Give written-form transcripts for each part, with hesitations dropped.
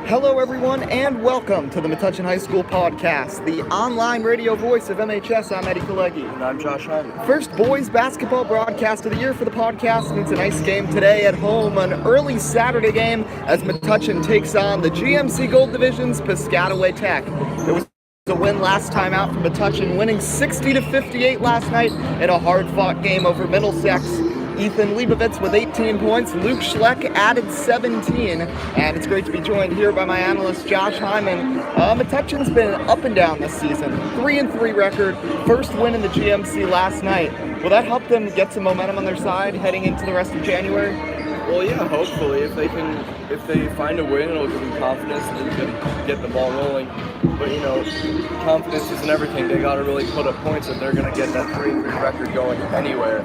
Hello, everyone, and welcome to the Metuchen High School podcast, the online radio voice of MHS. I'm Kalegi. And I'm Josh Hyman. First boys basketball broadcast of the year for the podcast, and it's a nice game today at home, an early Saturday game as Metuchen takes on the GMC Gold Division's Piscataway Tech. It was a win last time out for Metuchen, winning 60-58 last night in a hard-fought game over Middlesex. Ethan Leibovitz with 18 points, Luke Schleck added 17, and it's great to be joined here by my analyst, Josh Hyman. Metuchen's been up and down this season, 3-3 record, first win in the GMC last night. Will that help them get some momentum on their side heading into the rest of January? Well, yeah, hopefully. If they find a win, it'll give them confidence and they can get the ball rolling. But, confidence isn't everything. They got to really put up points if they're going to get that 3-3 record going anywhere.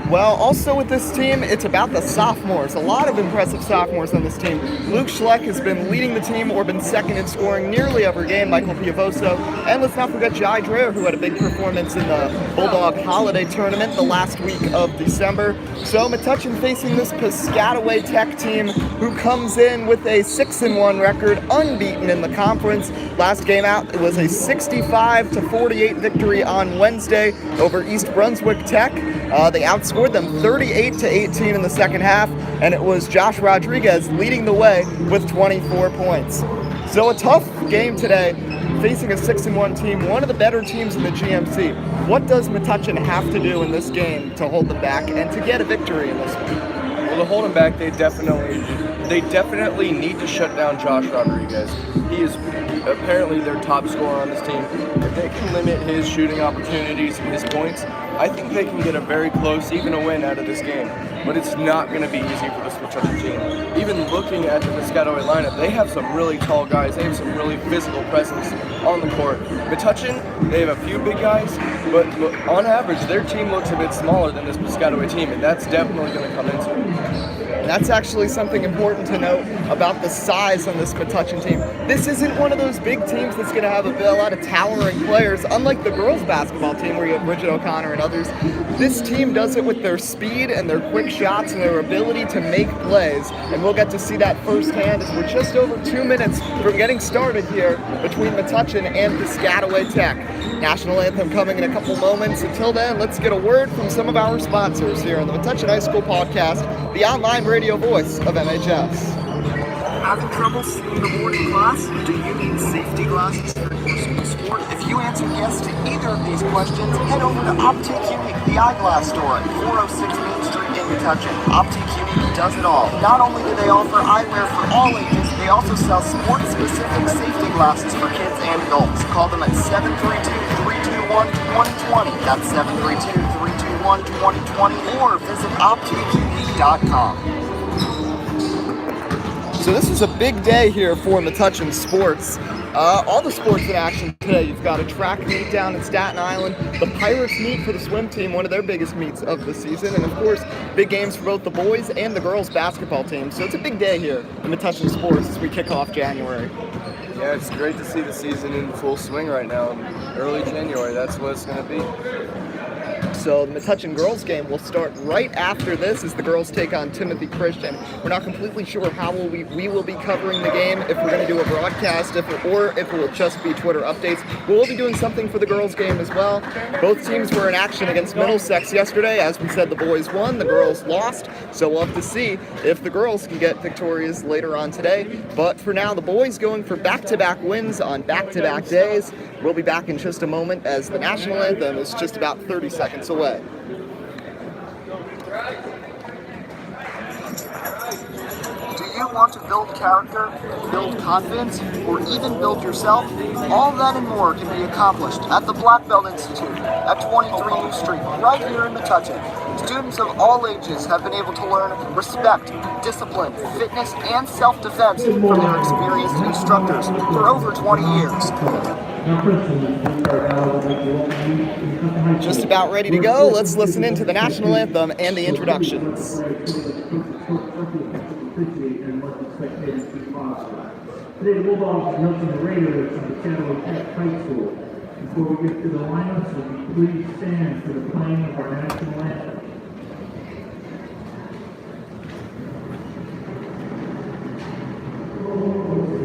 Well, also with this team, it's about the sophomores. A lot of impressive sophomores on this team. Luke Schleck has been leading the team or been second in scoring nearly every game, Michael Piavoso. And let's not forget Jai Dreher, who had a big performance in the Bulldog Holiday Tournament the last week of December. So Metuchen facing this Piscataway Tech team who comes in with a 6-1 record, unbeaten in the conference. Last game out, it was a 65-48 victory on Wednesday over East Brunswick Tech. They outscored them 38-18 in the second half, and it was Josh Rodriguez leading the way with 24 points. So a tough game today, facing a 6-1 team, one of the better teams in the GMC. What does Metuchen have to do in this game to hold them back and to get a victory in this one? Well, to hold them back, they definitely need to shut down Josh Rodriguez. He is apparently their top scorer on this team. If they can limit his shooting opportunities and his points, I think they can get a very close, even a win out of this game. But it's not going to be easy for this Metuchen team. Even looking at the Piscataway lineup, they have some really tall guys. They have some really physical presence on the court. Metuchen, they have a few big guys, but on average, their team looks a bit smaller than this Piscataway team, and that's definitely going to come into it. That's actually something important to note about the size on this Metuchen team. This isn't one of those big teams that's going to have a lot of towering players, unlike the girls basketball team where you have Bridget O'Connor and others. This team does it with their speed and their quick shots and their ability to make plays, and we'll get to see that firsthand as we're just over 2 minutes from getting started here between Metuchen and Piscataway Tech. National anthem coming in a couple moments. Until then, let's get a word from some of our sponsors here on the Metuchen High School podcast, the online radio voice of MHS. Having trouble seeing the board in class? Do you need safety glasses for your school sport? If you answer yes to either of these questions, head over to Optique Unique, the eyeglass store at 406 Main Street in Metuchen. Optique Unique does it all. Not only do they offer eyewear for all ages, they also sell sport-specific safety glasses for kids and adults. Call them at 732-321-2020. That's 732-321-2020, or visit OptiqueUnique.com. So this is a big day here for Metuchen sports. All the sports in action today. You've got a track meet down in Staten Island, the Pirates meet for the swim team, one of their biggest meets of the season, and of course, big games for both the boys and the girls basketball team. So it's a big day here in Metuchen sports as we kick off January. Yeah, it's great to see the season in full swing right now. Early January, that's what it's going to be. So the Metuchen girls game will start right after this as the girls take on Timothy Christian. We're not completely sure how we will be covering the game, if we're going to do a broadcast, or if it will just be Twitter updates. We'll be doing something for the girls game as well. Both teams were in action against Middlesex yesterday. As we said, the boys won, the girls lost. So we'll have to see if the girls can get victorious later on today. But for now, the boys going for back-to-back wins on back-to-back days. We'll be back in just a moment as the national anthem is just about 30 seconds away. Do you want to build character, build confidence, or even build yourself? All that and more can be accomplished at the Black Belt Institute at 23 New Street, right here in Metuchen. Students of all ages have been able to learn respect, discipline, fitness, and self-defense from their experienced instructors for over 20 years. Just about ready to go. Let's listen into the national anthem and the introductions. Today, the Bulldogs are hosting the Raiders from Piscataway Tech High School. Before we get to the lineups, will you please stand for the playing of our national anthem. Oh,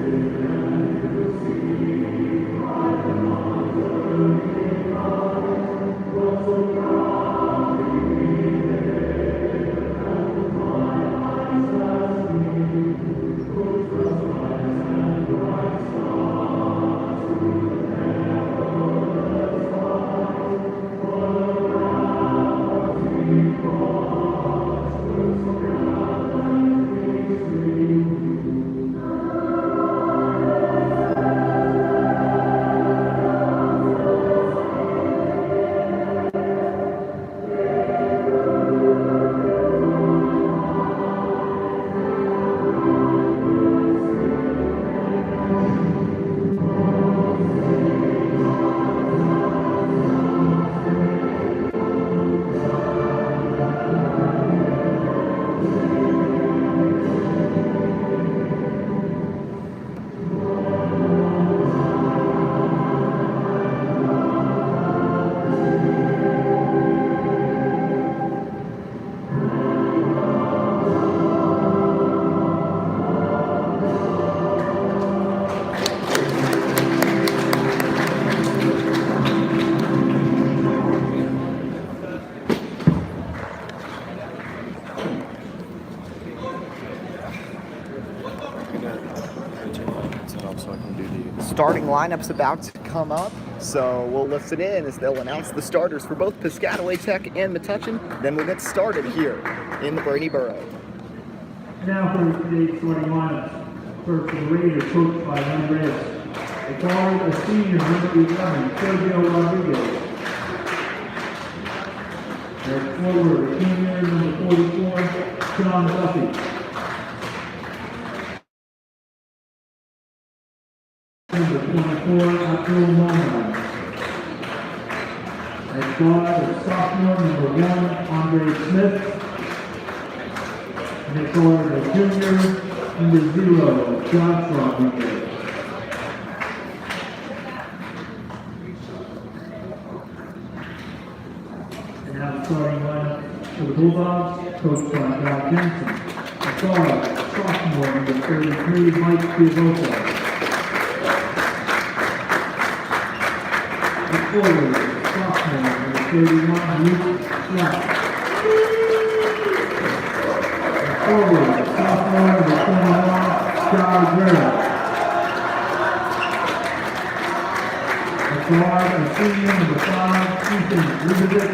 myself so I can do the Starting lineup's about to come up, so we'll listen in as they'll announce the starters for both Piscataway Tech and Metuchen. Then we'll get started here in the Brady Borough. Now for today's starting lineup. First for the Raiders, coached by Andres. The guard, a senior, number 11, Sergio Rodriguez. Their forward, a senior, number 44, Sean Duffy. Number 24, Abdul Mohammed. Their guard, a sophomore, number 1, Andre Smith. And their guard, a junior, number 0, Josh Rodriguez. And now the starting lineup for the Bulldogs, coached by Val Jensen. The guard, sophomore, number 33, Mike Piavosa. The forward, sophomore, number 31, Luke Schleck. The forward, sophomore, number 21, Sky Graham. The guard, a senior, number 5, Ethan Elizabeth.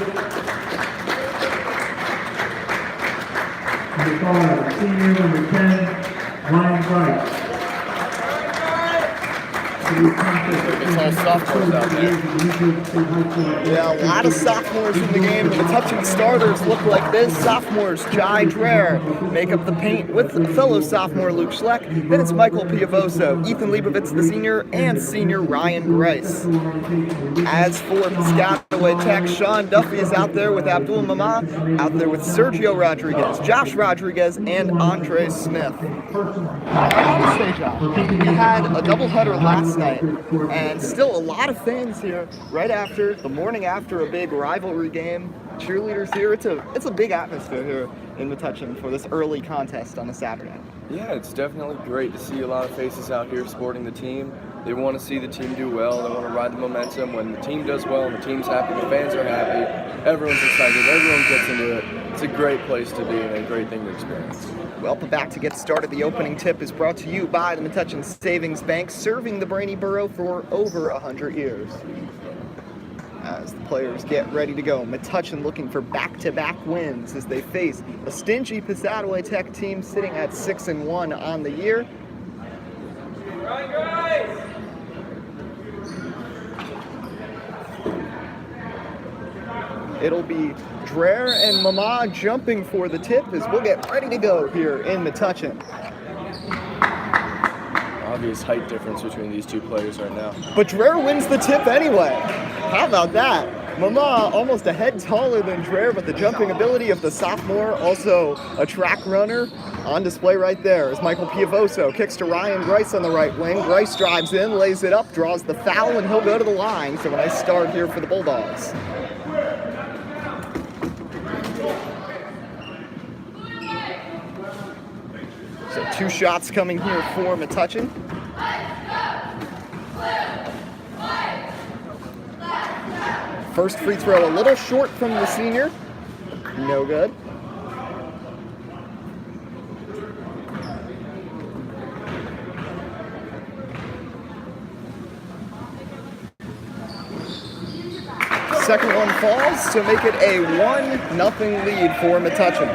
And the guard, a senior, number 10, Ryan Bright. It's all sophomores out there. Yeah, a lot of sophomores in the game. The Metuchen starters look like this. Sophomores Jai Dreher make up the paint with fellow sophomore Luke Schleck. Then it's Michael Piavoso, Ethan Leibovitz, the senior, and senior Ryan Grice. As for Piscataway Tech, Sean Duffy is out there with Abdul Mama, out there with Sergio Rodriguez, Josh Rodriguez, and Andre Smith. I gotta say, Josh, we had a doubleheader last night, and still a lot of fans here right after, the morning after a big rivalry game. Cheerleaders here, it's a big atmosphere here in Metuchen for this early contest on a Saturday. Yeah, it's definitely great to see a lot of faces out here supporting the team. They want to see the team do well. They want to ride the momentum. When the team does well and the team's happy, the fans are happy, everyone's excited, everyone gets into it. It's a great place to be and a great thing to experience. Well, back to get started, the opening tip is brought to you by the Metuchen Savings Bank, serving the Brady Borough for over 100 years. As the players get ready to go, Metuchen looking for back-to-back wins as they face a stingy Piscataway Tech team sitting at 6-1 on the year. It'll be Dreher and Mama jumping for the tip as we'll get ready to go here in Metuchen. Obvious height difference between these two players right now. But Dreher wins the tip anyway. How about that? Mama almost a head taller than Dreher, but the jumping ability of the sophomore, also a track runner, on display right there as Michael Piavoso kicks to Ryan Grice on the right wing. Grice drives in, lays it up, draws the foul, and he'll go to the line. So a nice start here for the Bulldogs. So 2 shots coming here for Metuchen. First free throw a little short from the senior. No good. Second one falls to make it a 1-0 lead for Metuchen.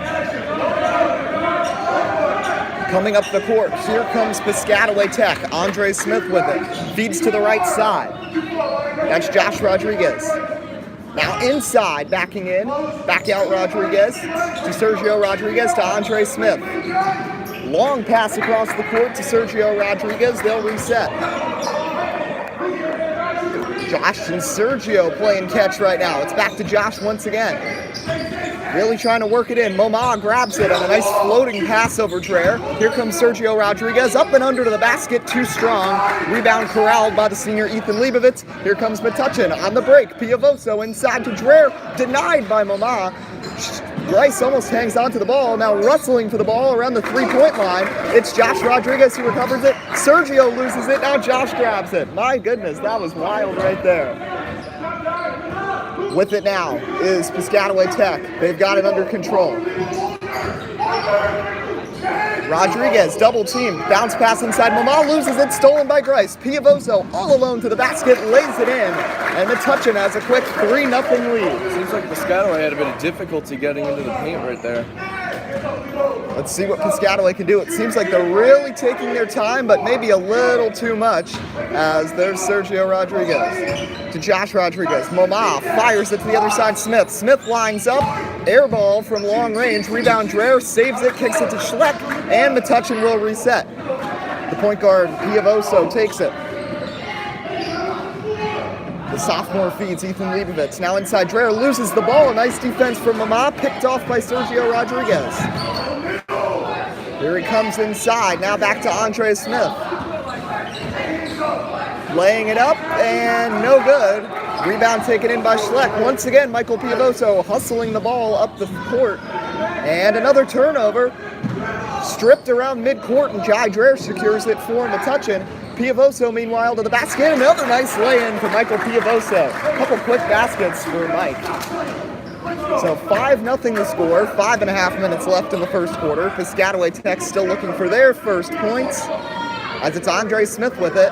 Coming up the court, here comes Piscataway Tech. Andre Smith with it. Feeds to the right side. That's Josh Rodriguez. Now inside, backing in. Back out Rodriguez to Sergio Rodriguez to Andre Smith. Long pass across the court to Sergio Rodriguez. They'll reset. Josh and Sergio playing catch right now. It's back to Josh once again. Really trying to work it in. Moma grabs it on a nice floating pass over Dreher. Here comes Sergio Rodriguez, up and under to the basket, too strong. Rebound corralled by the senior Ethan Leibovitz. Here comes Metuchen on the break. Piavoso inside to Dreher, denied by Moma. Grice almost hangs onto the ball, now rustling for the ball around the three-point line. It's Josh Rodriguez who recovers it. Sergio loses it, now Josh grabs it. My goodness, that was wild right there. With it now is Piscataway Tech. They've got it under control. Rodriguez, double team, bounce pass inside. Mama loses it, stolen by Grice. Piavoso all alone to the basket, lays it in, and Metuchen has a quick 3-0 lead. Seems like Piscataway had a bit of difficulty getting into the paint right there. Let's see what Piscataway can do. It seems like they're really taking their time, but maybe a little too much, as there's Sergio Rodriguez to Josh Rodriguez. Mama fires it to the other side. Smith lines up, air ball from long range. Rebound, Dreher saves it, kicks it to Schleck, and Metuchen will reset. The point guard, Piavoso, takes it. The sophomore feeds Ethan Leibovitz. Now inside, Dreher loses the ball. A nice defense from Mama, picked off by Sergio Rodriguez. Here he comes inside. Now back to Andre Smith. Laying it up, and no good. Rebound taken in by Schleck. Once again, Michael Piavoso hustling the ball up the court. And another turnover. Stripped around midcourt, and Jai Dreher secures it for Metuchen. Piavoso, meanwhile, to the basket. Another nice lay-in for Michael Piavoso. A couple quick baskets for Mike. So 5-0 the score, 5.5 minutes left in the first quarter. Piscataway Tech still looking for their first points, as it's Andre Smith with it.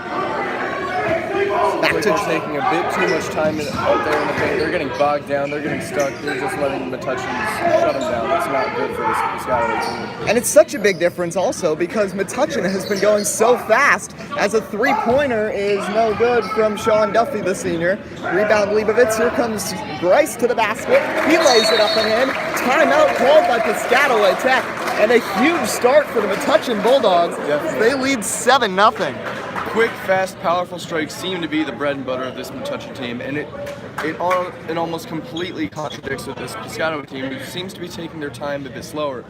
Back to taking a bit too much time out there in the paint. They're getting bogged down. They're getting stuck. They're just letting Metuchen shut them down. That's not good for this Piscataway team. And it's such a big difference also because Metuchen has been going so fast, as a three-pointer is no good from Sean Duffy, the senior. Rebound Leibovitz. Here comes Grice to the basket. He lays it up and in. Timeout called by Piscataway Tech. And a huge start for the Metuchen Bulldogs. Definitely. They lead 7-0. Quick, fast, powerful strikes seem to be the bread and butter of this Metuchen team, and it almost completely contradicts with this Piscataway team, who seems to be taking their time a bit slower.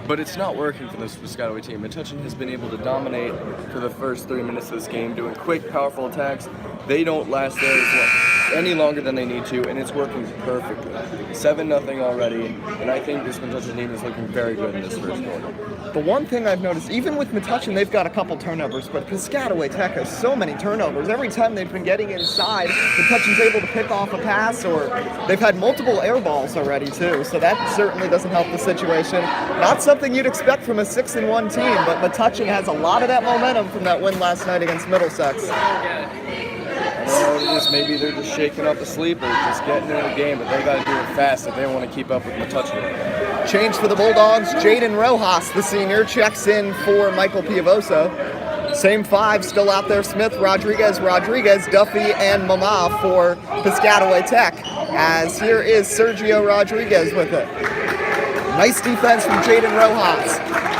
But it's not working for this Piscataway team. Metuchen has been able to dominate for the first 3 minutes of this game, doing quick, powerful attacks. They don't last there any longer than they need to, and it's working perfectly. 7-0 already, and I think this Metuchen team is looking very good in this first quarter. The one thing I've noticed, even with Metuchen, they've got a couple turnovers, but Piscataway Tech has so many turnovers. Every time they've been getting inside, Metuchen's able to pick off a pass, or they've had multiple air balls already too, so that certainly doesn't help the situation. Not something you'd expect from a 6-1 team, but Metuchen has a lot of that momentum from that win last night against Middlesex. I don't know what it is. Maybe they're just shaking up the sleeper, just getting into the game, but they got to do it fast if they want to keep up with Metuchen. Change for the Bulldogs. Jaden Rojas, the senior, checks in for Michael Piavoso. Same five still out there. Smith, Rodriguez, Duffy, and Mama for Piscataway Tech. As here is Sergio Rodriguez with it. Nice defense from Jaden Rojas.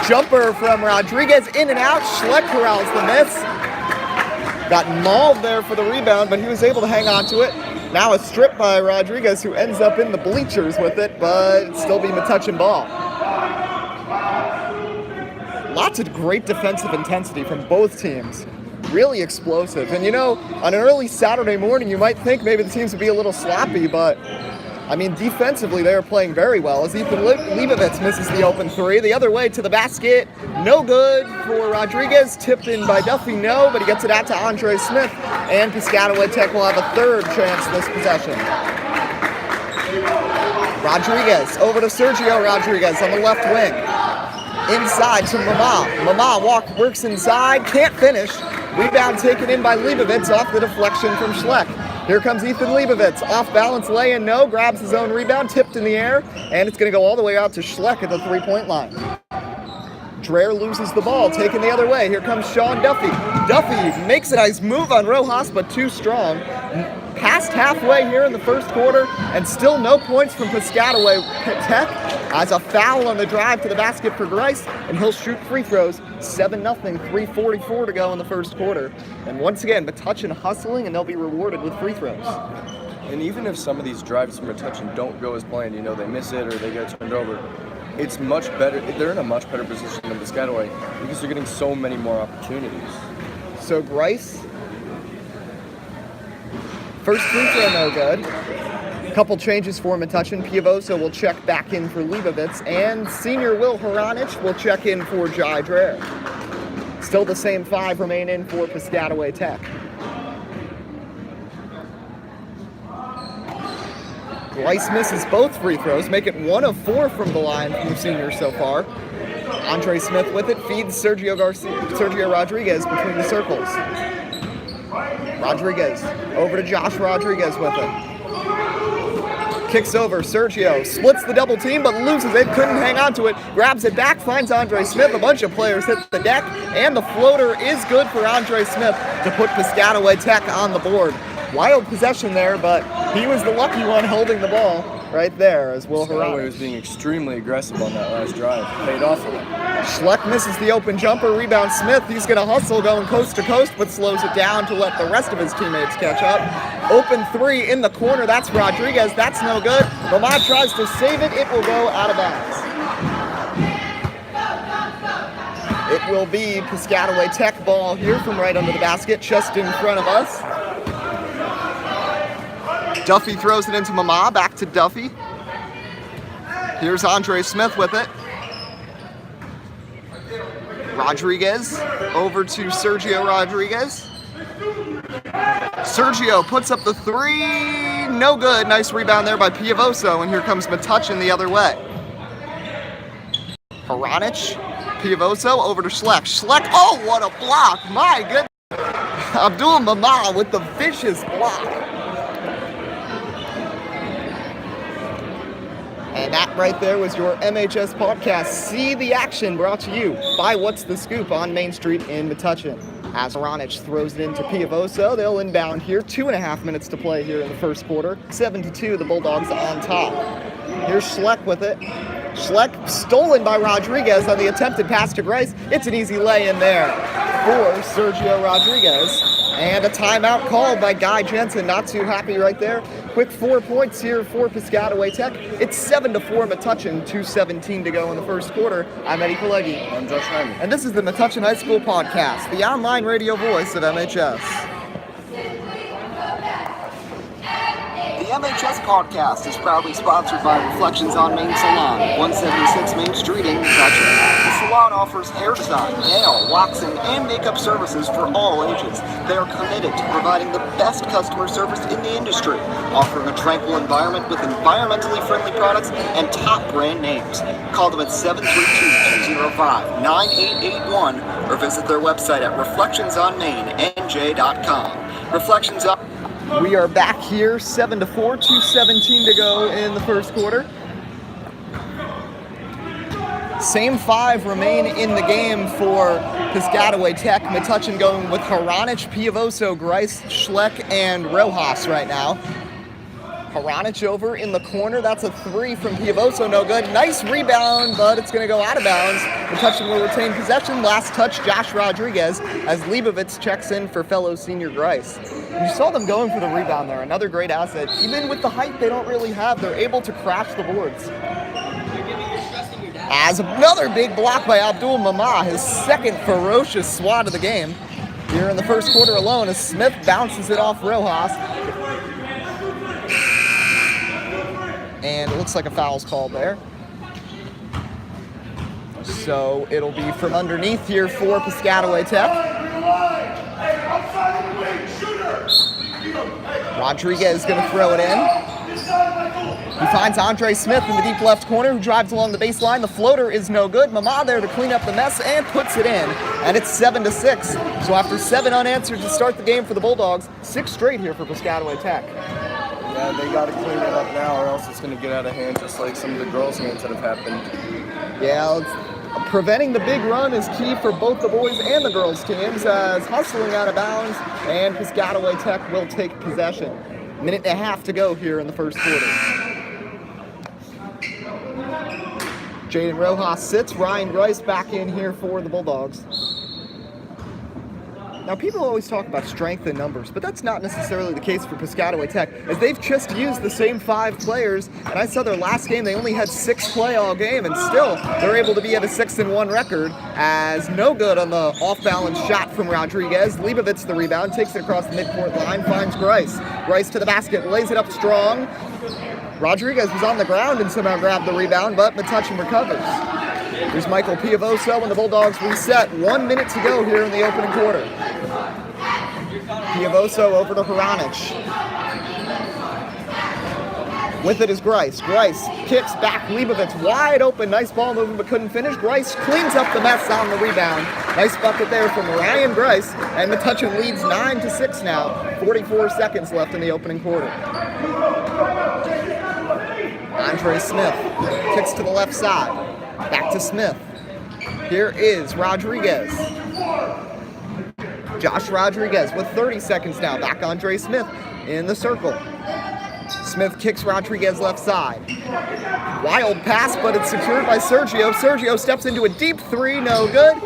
Jumper from Rodriguez, in and out. Schleck corrals the miss. Got mauled there for the rebound, but he was able to hang on to it. Now a strip by Rodriguez, who ends up in the bleachers with it, but it'd still be Metuchen ball. Lots of great defensive intensity from both teams. Really explosive. And you know, on an early Saturday morning, you might think maybe the teams would be a little sloppy, but I mean, defensively, they are playing very well as Ethan Leibovitz misses the open three. The other way to the basket, no good for Rodriguez. Tipped in by Duffy, no, but he gets it out to Andre Smith. And Piscataway Tech will have a third chance this possession. Rodriguez over to Sergio Rodriguez on the left wing. Inside to Mama. Mama works inside, can't finish. Rebound taken in by Leibovitz off the deflection from Schleck. Here comes Ethan Leibovitz, off balance lay-in, no, grabs his own rebound, tipped in the air, and it's going to go all the way out to Schleck at the three-point line. Dreher loses the ball, taken the other way. Here comes Sean Duffy. Duffy makes a nice move on Rojas, but too strong. Past halfway here in the first quarter, and still no points from Piscataway Tech. As a foul on the drive to the basket for Grice, and he'll shoot free throws. 7-0, 3:44 to go in the first quarter. And once again, Metuchen hustling, and they'll be rewarded with free throws. And even if some of these drives from Metuchen don't go as planned, you know, they miss it or they get turned over, it's much better. They're in a much better position than Piscataway because they're getting so many more opportunities. So Grice, first free throw no good. Couple changes for Metuchen. Piavoso will check back in for Leibovitz, and senior Will Horanich will check in for Jai Dreher. Still the same five remain in for Piscataway Tech. Grice misses both free throws, make it 1 of 4 from the line from the seniors so far. Andre Smith with it, feeds Sergio Rodriguez between the circles. Rodriguez over to Josh Rodriguez with it. Kicks over, Sergio splits the double team but loses it, couldn't hang on to it, grabs it back, finds Andre Smith, a bunch of players hit the deck, and the floater is good for Andre Smith to put Piscataway Tech on the board. Wild possession there, but he was the lucky one holding the ball right there as Will Piscataway was Harani. being extremely aggressive on that last drive. Paid off for them. Schleck misses the open jumper, rebound Smith. He's going to hustle going coast to coast, but slows it down to let the rest of his teammates catch up. Open three in the corner, that's Rodriguez. That's no good. Lamar tries to save it. It will go out of bounds. It will be Piscataway Tech ball here from right under the basket, just in front of us. Duffy throws it into Mama, back to Duffy. Here's Andre Smith with it. Rodriguez over to Sergio Rodriguez. Sergio puts up the three, no good. Nice rebound there by Piavoso, and here comes Metuchen the other way. Haranic, Piavoso over to Schleck. Schleck, oh, what a block, my goodness. Abdul Mama with the vicious block. And that right there was your MHS podcast. See the action, brought to you by What's the Scoop on Main Street in Metuchen. As Haranic throws it into Piavoso, they'll inbound here. 2.5 minutes to play here in the first quarter. 7-2, the Bulldogs on top. Here's Schleck with it. Schleck stolen by Rodriguez on the attempted pass to Grice. It's an easy lay in there for Sergio Rodriguez. And a timeout called by Guy Jensen. Not too happy right there. Quick 4 points here for Piscataway Tech. It's 7-4 Metuchen, 2:17 to go in the first quarter. I'm Eddie Kalegi. I'm Josh Hyman. And this is the Metuchen High School Podcast, the online radio voice of MHS. The MHS podcast is proudly sponsored by Reflections on Main Salon, 176 Main Street in Metuchen. The salon offers hair design, nail, waxing, and makeup services for all ages. They are committed to providing the best customer service in the industry, offering a tranquil environment with environmentally friendly products and top brand names. Call them at 732-205-9881 or visit their website at reflectionsonmainNJ.com. Reflections on We are back here, 7-4, 2:17 to go in the first quarter. Same five remain in the game for Piscataway Tech. Metuchen going with Haranic, Piavoso, Grice, Schleck, and Rojas right now. Haranic over in the corner. That's a three from Piavoso, no good. Nice rebound, but it's going to go out of bounds. Metuchen will retain possession. Last touch, Josh Rodriguez, as Leibovitz checks in for fellow senior Grice. You saw them going for the rebound there. Another great asset. Even with the height they don't really have, they're able to crash the boards. As another big block by Abdul Mama, his second ferocious swat of the game. Here in the first quarter alone, as Smith bounces it off Rojas. And it looks like a foul's called there. So it'll be from underneath here for Piscataway Tech. Rodriguez is going to throw it in. He finds Andre Smith in the deep left corner, who drives along the baseline. The floater is no good. Mama there to clean up the mess and puts it in. And it's 7-6. So after 7 unanswered to start the game for the Bulldogs, 6 straight here for Piscataway Tech. Yeah, they got to clean it up now, or else it's going to get out of hand, just like some of the girls' games that have happened. Yeah, preventing the big run is key for both the boys and the girls' teams, as hustling out of bounds, and Piscataway Tech will take possession. 1.5 minutes to go here in the first quarter. Jaden Rojas sits. Ryan Grice back in here for the Bulldogs. Now, people always talk about strength in numbers, but that's not necessarily the case for Piscataway Tech, as they've just used the same 5 players, and I saw their last game, they only had 6 play all game, and still, they're able to be at a 6-1 record, as no good on the off-balance shot from Rodriguez. Leibovitz the rebound, takes it across the midcourt line, finds Grice. Grice to the basket, lays it up strong. Rodriguez was on the ground and somehow grabbed the rebound, but Metuchen recovers. Here's Michael Piavoso, and the Bulldogs reset. 1 minute to go here in the opening quarter. Piavoso over to Haranic. With it is Grice. Grice kicks back. Leibovitz wide open. Nice ball movement, but couldn't finish. Grice cleans up the mess on the rebound. Nice bucket there from Ryan Grice. And Metuchen leads 9-6 now. 44 seconds left in the opening quarter. Andre Smith kicks to the left side. Back to Smith. Here is Rodriguez. Josh Rodriguez with 30 seconds now. Back Andre Smith in the circle. Smith kicks Rodriguez left side. Wild pass, but it's secured by Sergio. Sergio steps into a deep three, no good.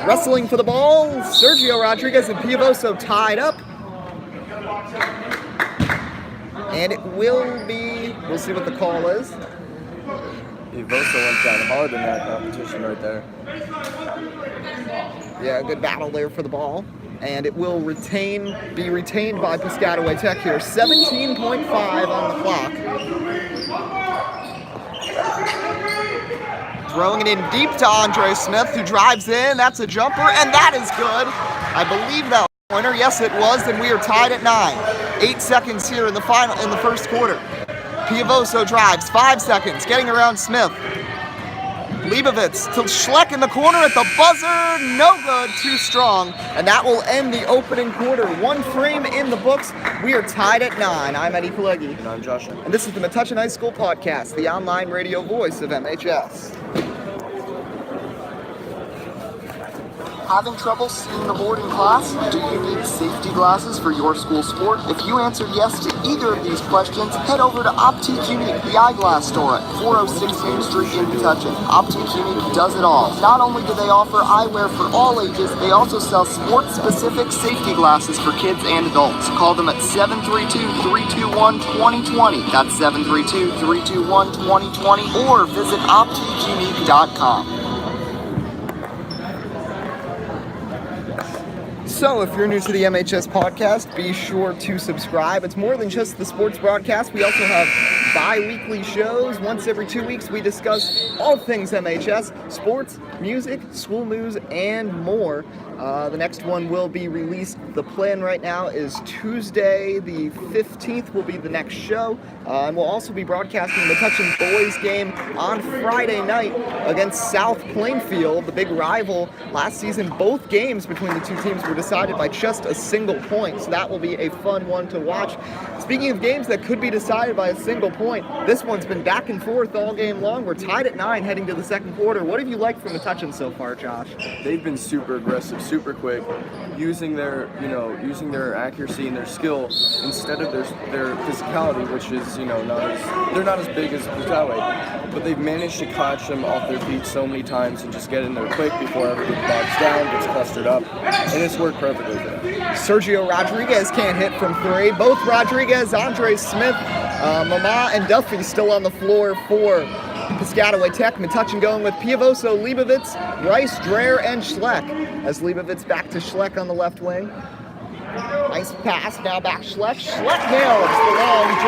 Wrestling for the ball. Sergio Rodriguez and Piavoso tied up. And it will be, we'll see what the call is. Piavoso went down hard in that competition right there. Yeah, good battle there for the ball. And it will be retained by Piscataway Tech here. 17.5 on the clock. Throwing it in deep to Andre Smith, who drives in. That's a jumper, and that is good. I believe that was a pointer. Yes, it was, and we are tied at 9. 8 seconds here in the first quarter. Piavoso drives, 5 seconds, getting around Smith. Leibovitz to Schleck in the corner at the buzzer. No good, too strong. And that will end the opening quarter. 1 frame in the books. We are tied at 9. I'm Eddie Kalegi. And I'm Josh Hyman. And this is the Metuchen High School Podcast, the online radio voice of MHS. Having trouble seeing the board in class? Do you need safety glasses for your school sport? If you answered yes to either of these questions, head over to Optique Unique, the eyeglass store at 406 Main Street in Metuchen. Optique Unique does it all. Not only do they offer eyewear for all ages, they also sell sports-specific safety glasses for kids and adults. Call them at 732-321-2020. That's 732-321-2020, or visit OptiqueUnique.com. So if you're new to the MHS podcast, be sure to subscribe. It's more than just the sports broadcast. We also have bi-weekly shows. Once every 2 weeks, we discuss all things MHS, sports, music, school news, and more. The next one will be released. The plan right now is Tuesday, the 15th will be the next show. And we'll also be broadcasting the Metuchen boys game on Friday night against South Plainfield, the big rival. Last season, both games between the two teams were decided by just a single point. So that will be a fun one to watch. Speaking of games that could be decided by a single point, this one's been back and forth all game long. We're tied at 9 heading to the second quarter. What have you liked from Metuchen so far, Josh? They've been super aggressive, super quick, using their accuracy and their skill instead of their physicality, which is, they're not as big as Piscataway, but they've managed to catch them off their feet so many times and just get in there quick before everything bogs down, gets clustered up, and it's worked perfectly for them. Sergio Rodriguez can't hit from 3. Both Rodriguez, Andre Smith, Mama, and Duffy still on the floor for Piscataway Tech. Metuchen going with Piavoso, Leibovitz, Rice, Dreher, and Schleck. As Leibovitz back to Schleck on the left wing. Nice pass, now back Schleck. Schleck nails the long J.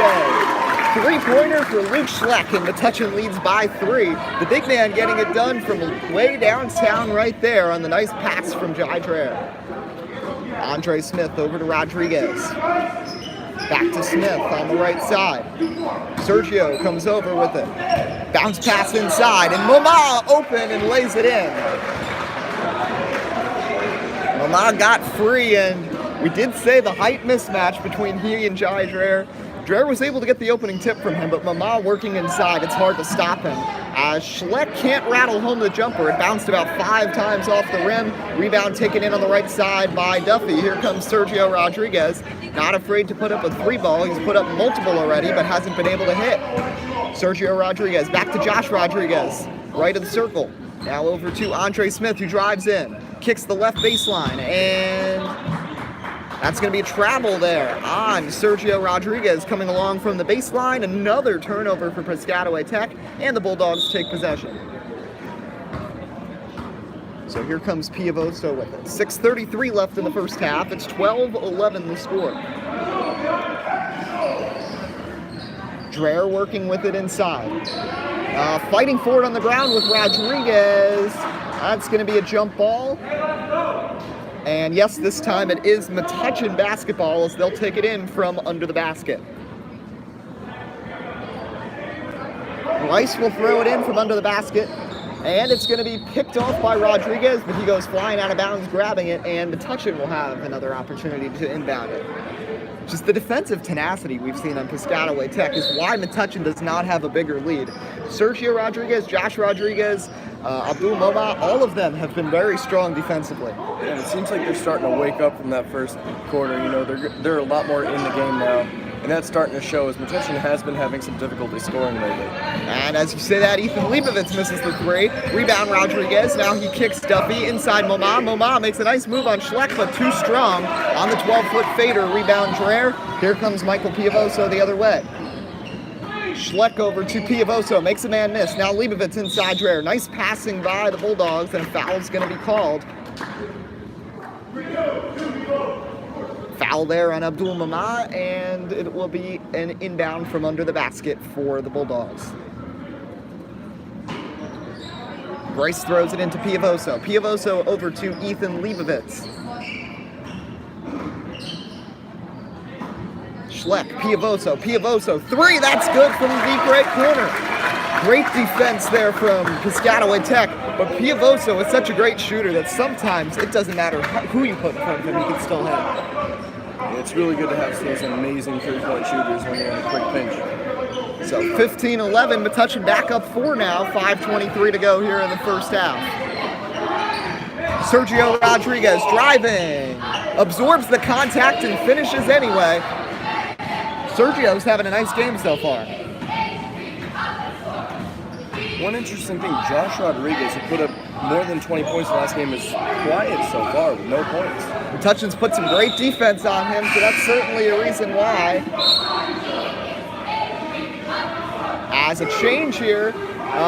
3-pointer for Luke Schleck, and Metuchen leads by 3. The big man getting it done from way downtown right there on the nice pass from Jai Dreher. Andre Smith over to Rodriguez. Back to Smith on the right side. Sergio comes over with it. Bounce pass inside, and Mama open and lays it in. Mama got free, and we did say the height mismatch between he and Jai Dreher. Dreher was able to get the opening tip from him, but Mama working inside, it's hard to stop him. Schleck can't rattle home the jumper. It bounced about 5 times off the rim. Rebound taken in on the right side by Duffy. Here comes Sergio Rodriguez. Not afraid to put up a 3 ball. He's put up multiple already, but hasn't been able to hit. Sergio Rodriguez back to Josh Rodriguez. Right of the circle. Now over to Andre Smith, who drives in. Kicks the left baseline, and that's going to be a travel there on Sergio Rodriguez coming along from the baseline. Another turnover for Piscataway Tech, and the Bulldogs take possession. So here comes Piavoso with it. 6:33 left in the first half. It's 12-11 the score. Dreher working with it inside. Fighting for it on the ground with Rodriguez. That's going to be a jump ball. And yes, this time it is Metuchen basketball as they'll take it in from under the basket. Rice will throw it in from under the basket, and it's going to be picked off by Rodriguez, but he goes flying out of bounds, grabbing it, and Metuchen will have another opportunity to inbound it. Just the defensive tenacity we've seen on Piscataway Tech is why Metuchen does not have a bigger lead. Sergio Rodriguez, Josh Rodriguez, Abdul Moma, all of them have been very strong defensively. Yeah, it seems like they're starting to wake up from that first quarter. You know, they're a lot more in the game now. And that's starting to show as Metuchen has been having some difficulty scoring lately. And as you say that, Ethan Leibovitz misses the three. Rebound Rodriguez. Now he kicks Duffy inside Moma. Moma makes a nice move on Schleck, but too strong on the 12-foot fader. Rebound Dreher. Here comes Michael Piavoso the other way. Schleck over to Piavoso. Makes a man miss. Now Leibovitz inside Dreher. Nice passing by the Bulldogs, and a foul's going to be called. Foul there on Abdul Mama, and it will be an inbound from under the basket for the Bulldogs. Bryce throws it into Piavoso. Piavoso over to Ethan Leibovitz. Schleck, Piavoso, three, that's good from the deep right corner. Great defense there from Piscataway Tech, but Piavoso is such a great shooter that sometimes it doesn't matter who you put in front of him, he can still hit. It's really good to have those amazing three-point shooters when you're in a quick pinch. So 15-11, Metuchen back up 4 now, 5:23 to go here in the first half. Sergio Rodriguez driving, absorbs the contact and finishes anyway. Sergio's having a nice game so far. One interesting thing, Josh Rodriguez, who put up more than 20 points in the last game, is quiet so far with no points. Metuchen's put some great defense on him, so that's certainly a reason why. As a change here,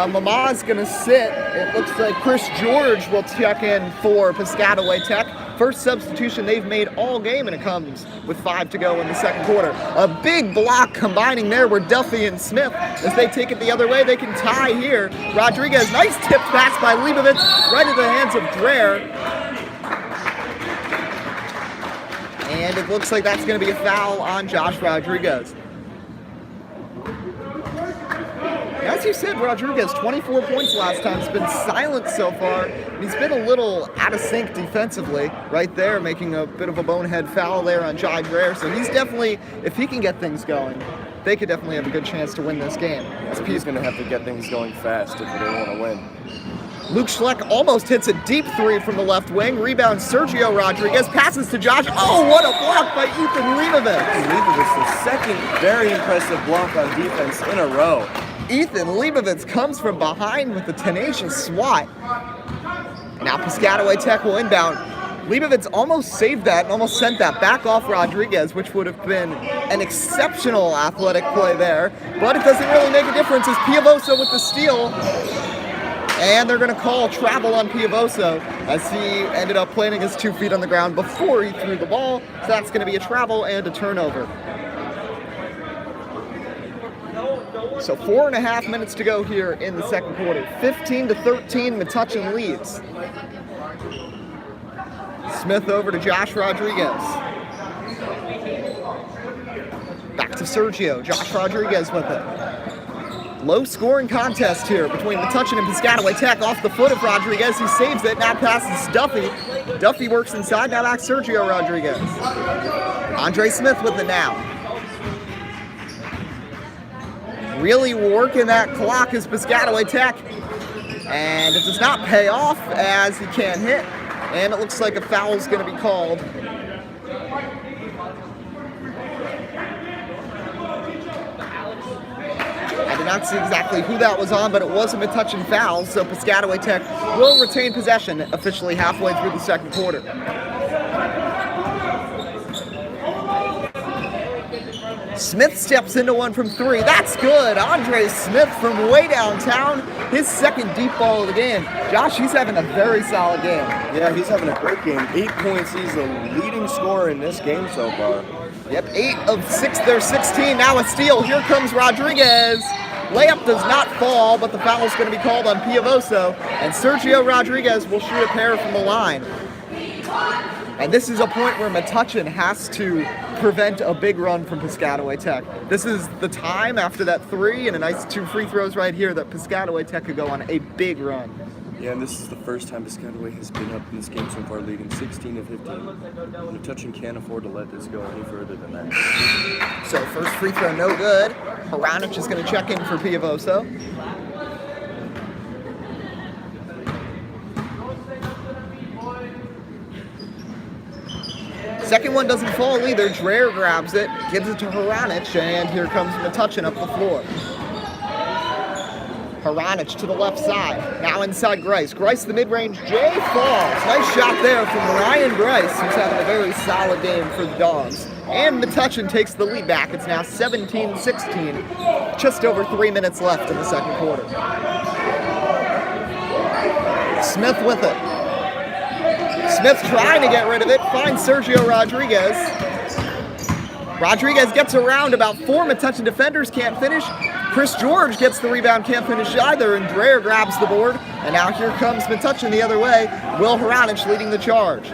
Mama's going to sit. It looks like Chris George will check in for Piscataway Tech. First substitution they've made all game, and it comes with 5 to go in the second quarter. A big block combining there were Duffy and Smith. As they take it the other way, they can tie here. Rodriguez, nice tip pass by Leibovitz, right into the hands of Dreher. And it looks like that's going to be a foul on Josh Rodriguez. As you said, Rodriguez, 24 points last time. He's been silent so far. He's been a little out of sync defensively right there, making a bit of a bonehead foul there on Jai Dreher. So he's definitely, if he can get things going, they could definitely have a good chance to win this game. He's going to have to get things going fast if they want to win. Luke Schleck almost hits a deep three from the left wing. Rebound Sergio Rodriguez, passes to Josh. Oh, what a block by Ethan Leibovitz. Leibovitz, the second very impressive block on defense in a row. Ethan Leibovitz comes from behind with a tenacious swat. Now Piscataway Tech will inbound. Leibovitz almost saved that and almost sent that back off Rodriguez, which would have been an exceptional athletic play there. But it doesn't really make a difference as Piavoso with the steal. And they're going to call travel on Piavoso as he ended up planting his 2 feet on the ground before he threw the ball. So that's going to be a travel and a turnover. So 4.5 minutes to go here in the second quarter. 15-13, Metuchen leads. Smith over to Josh Rodriguez. Back to Sergio. Josh Rodriguez with it. Low scoring contest here between Metuchen and Piscataway Tech. Off the foot of Rodriguez. He saves it. Now passes Duffy. Duffy works inside. Now back Sergio Rodriguez. Andre Smith with it now. Really working that clock is Piscataway Tech. And it does not pay off as he can't hit. And it looks like a foul is going to be called. I did not see exactly who that was on, but it was a Metuchen foul. So Piscataway Tech will retain possession officially halfway through the second quarter. Smith steps into one from 3. That's good. Andre Smith from way downtown. His second deep ball of the game. Josh, he's having a very solid game. Yeah, he's having a great game. 8 points. He's the leading scorer in this game so far. Yep, 8 of 6. There's 16. Now a steal. Here comes Rodriguez. Layup does not fall, but the foul is going to be called on Piavoso. And Sergio Rodriguez will shoot a pair from the line. And this is a point where Metuchen has to prevent a big run from Piscataway Tech. This is the time after that 3 and a nice 2 free throws right here that Piscataway Tech could go on a big run. Yeah, and this is the first time Piscataway has been up in this game so far, leading 16-15. Metuchen can't afford to let this go any further than that. So first free throw, no good. Haranic is going to check in for Piavoso. Second one doesn't fall either. Dreher grabs it, gives it to Haranic, and here comes Metuchen up the floor. Haranic to the left side. Now inside Grice. Grice the mid-range. Jay falls. Nice shot there from Ryan Grice, who's having a very solid game for the Dogs. And Metuchen takes the lead back. It's now 17-16. Just over 3 minutes left in the second quarter. Smith with it. Smith's trying to get rid of it. Finds Sergio Rodriguez. Rodriguez gets around about 4 Metuchen defenders. Can't finish. Chris George gets the rebound, can't finish either, and Dreher grabs the board. And now here comes Metuchen the other way. Will Haranic leading the charge.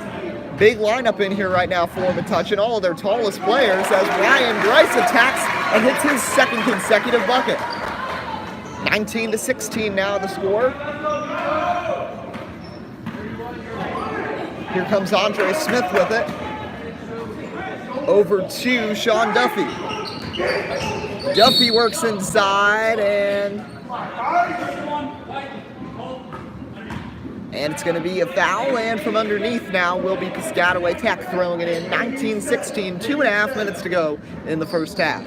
Big lineup in here right now for Metuchen, all of their tallest players, as Ryan Grice attacks and hits his second consecutive bucket. 19-16 now the score. Here comes Andre Smith with it. Over to Sean Duffy. Duffy works inside, and it's going to be a foul, and from underneath now will be Piscataway Tech throwing it in. 19-16, 2.5 minutes to go in the first half.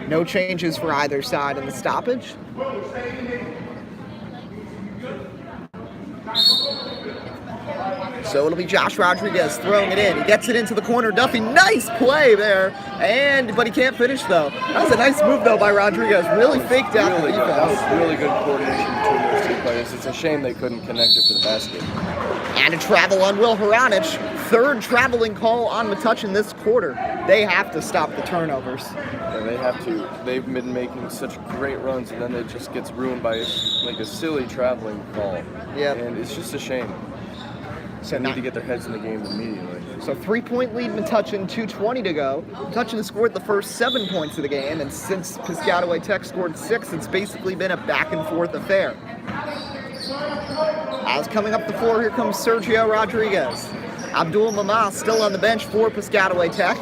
No changes for either side in the stoppage. So it'll be Josh Rodriguez throwing it in. He gets it into the corner. Duffy, nice play there, but he can't finish though. That was a nice move though by Rodriguez. Really faked out the defense. That was really good coordination between those 2 players. It's a shame they couldn't connect it for the basket. And a travel on Will Haranic. Third traveling call on Metuchen this quarter. They have to stop the turnovers. Yeah, they have to. They've been making such great runs, and then it just gets ruined by like a silly traveling call. Yeah. And it's just a shame. So they need to get their heads in the game immediately. So 3-point lead Metuchen, 2:20 to go. Metuchen has scored the first 7 points of the game, and since Piscataway Tech scored 6, it's basically been a back and forth affair. As coming up the floor, here comes Sergio Rodriguez. Abdul Mama still on the bench for Piscataway Tech.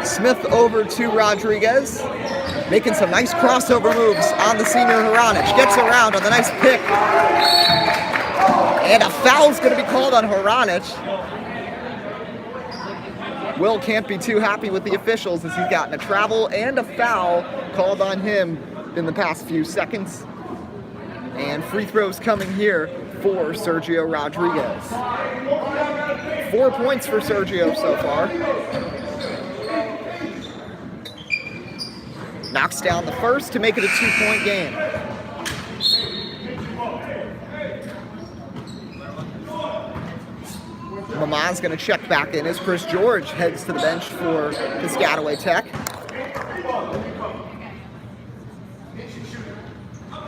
Smith over to Rodriguez, making some nice crossover moves on the senior Haranic. Gets around on the nice pick. And a foul's going to be called on Haranic. Will can't be too happy with the officials as he's gotten a travel and a foul called on him in the past few seconds. And free throws coming here for Sergio Rodriguez. 4 points for Sergio so far. Knocks down the first to make it a 2-point game. Mama's going to check back in as Chris George heads to the bench for Piscataway Tech.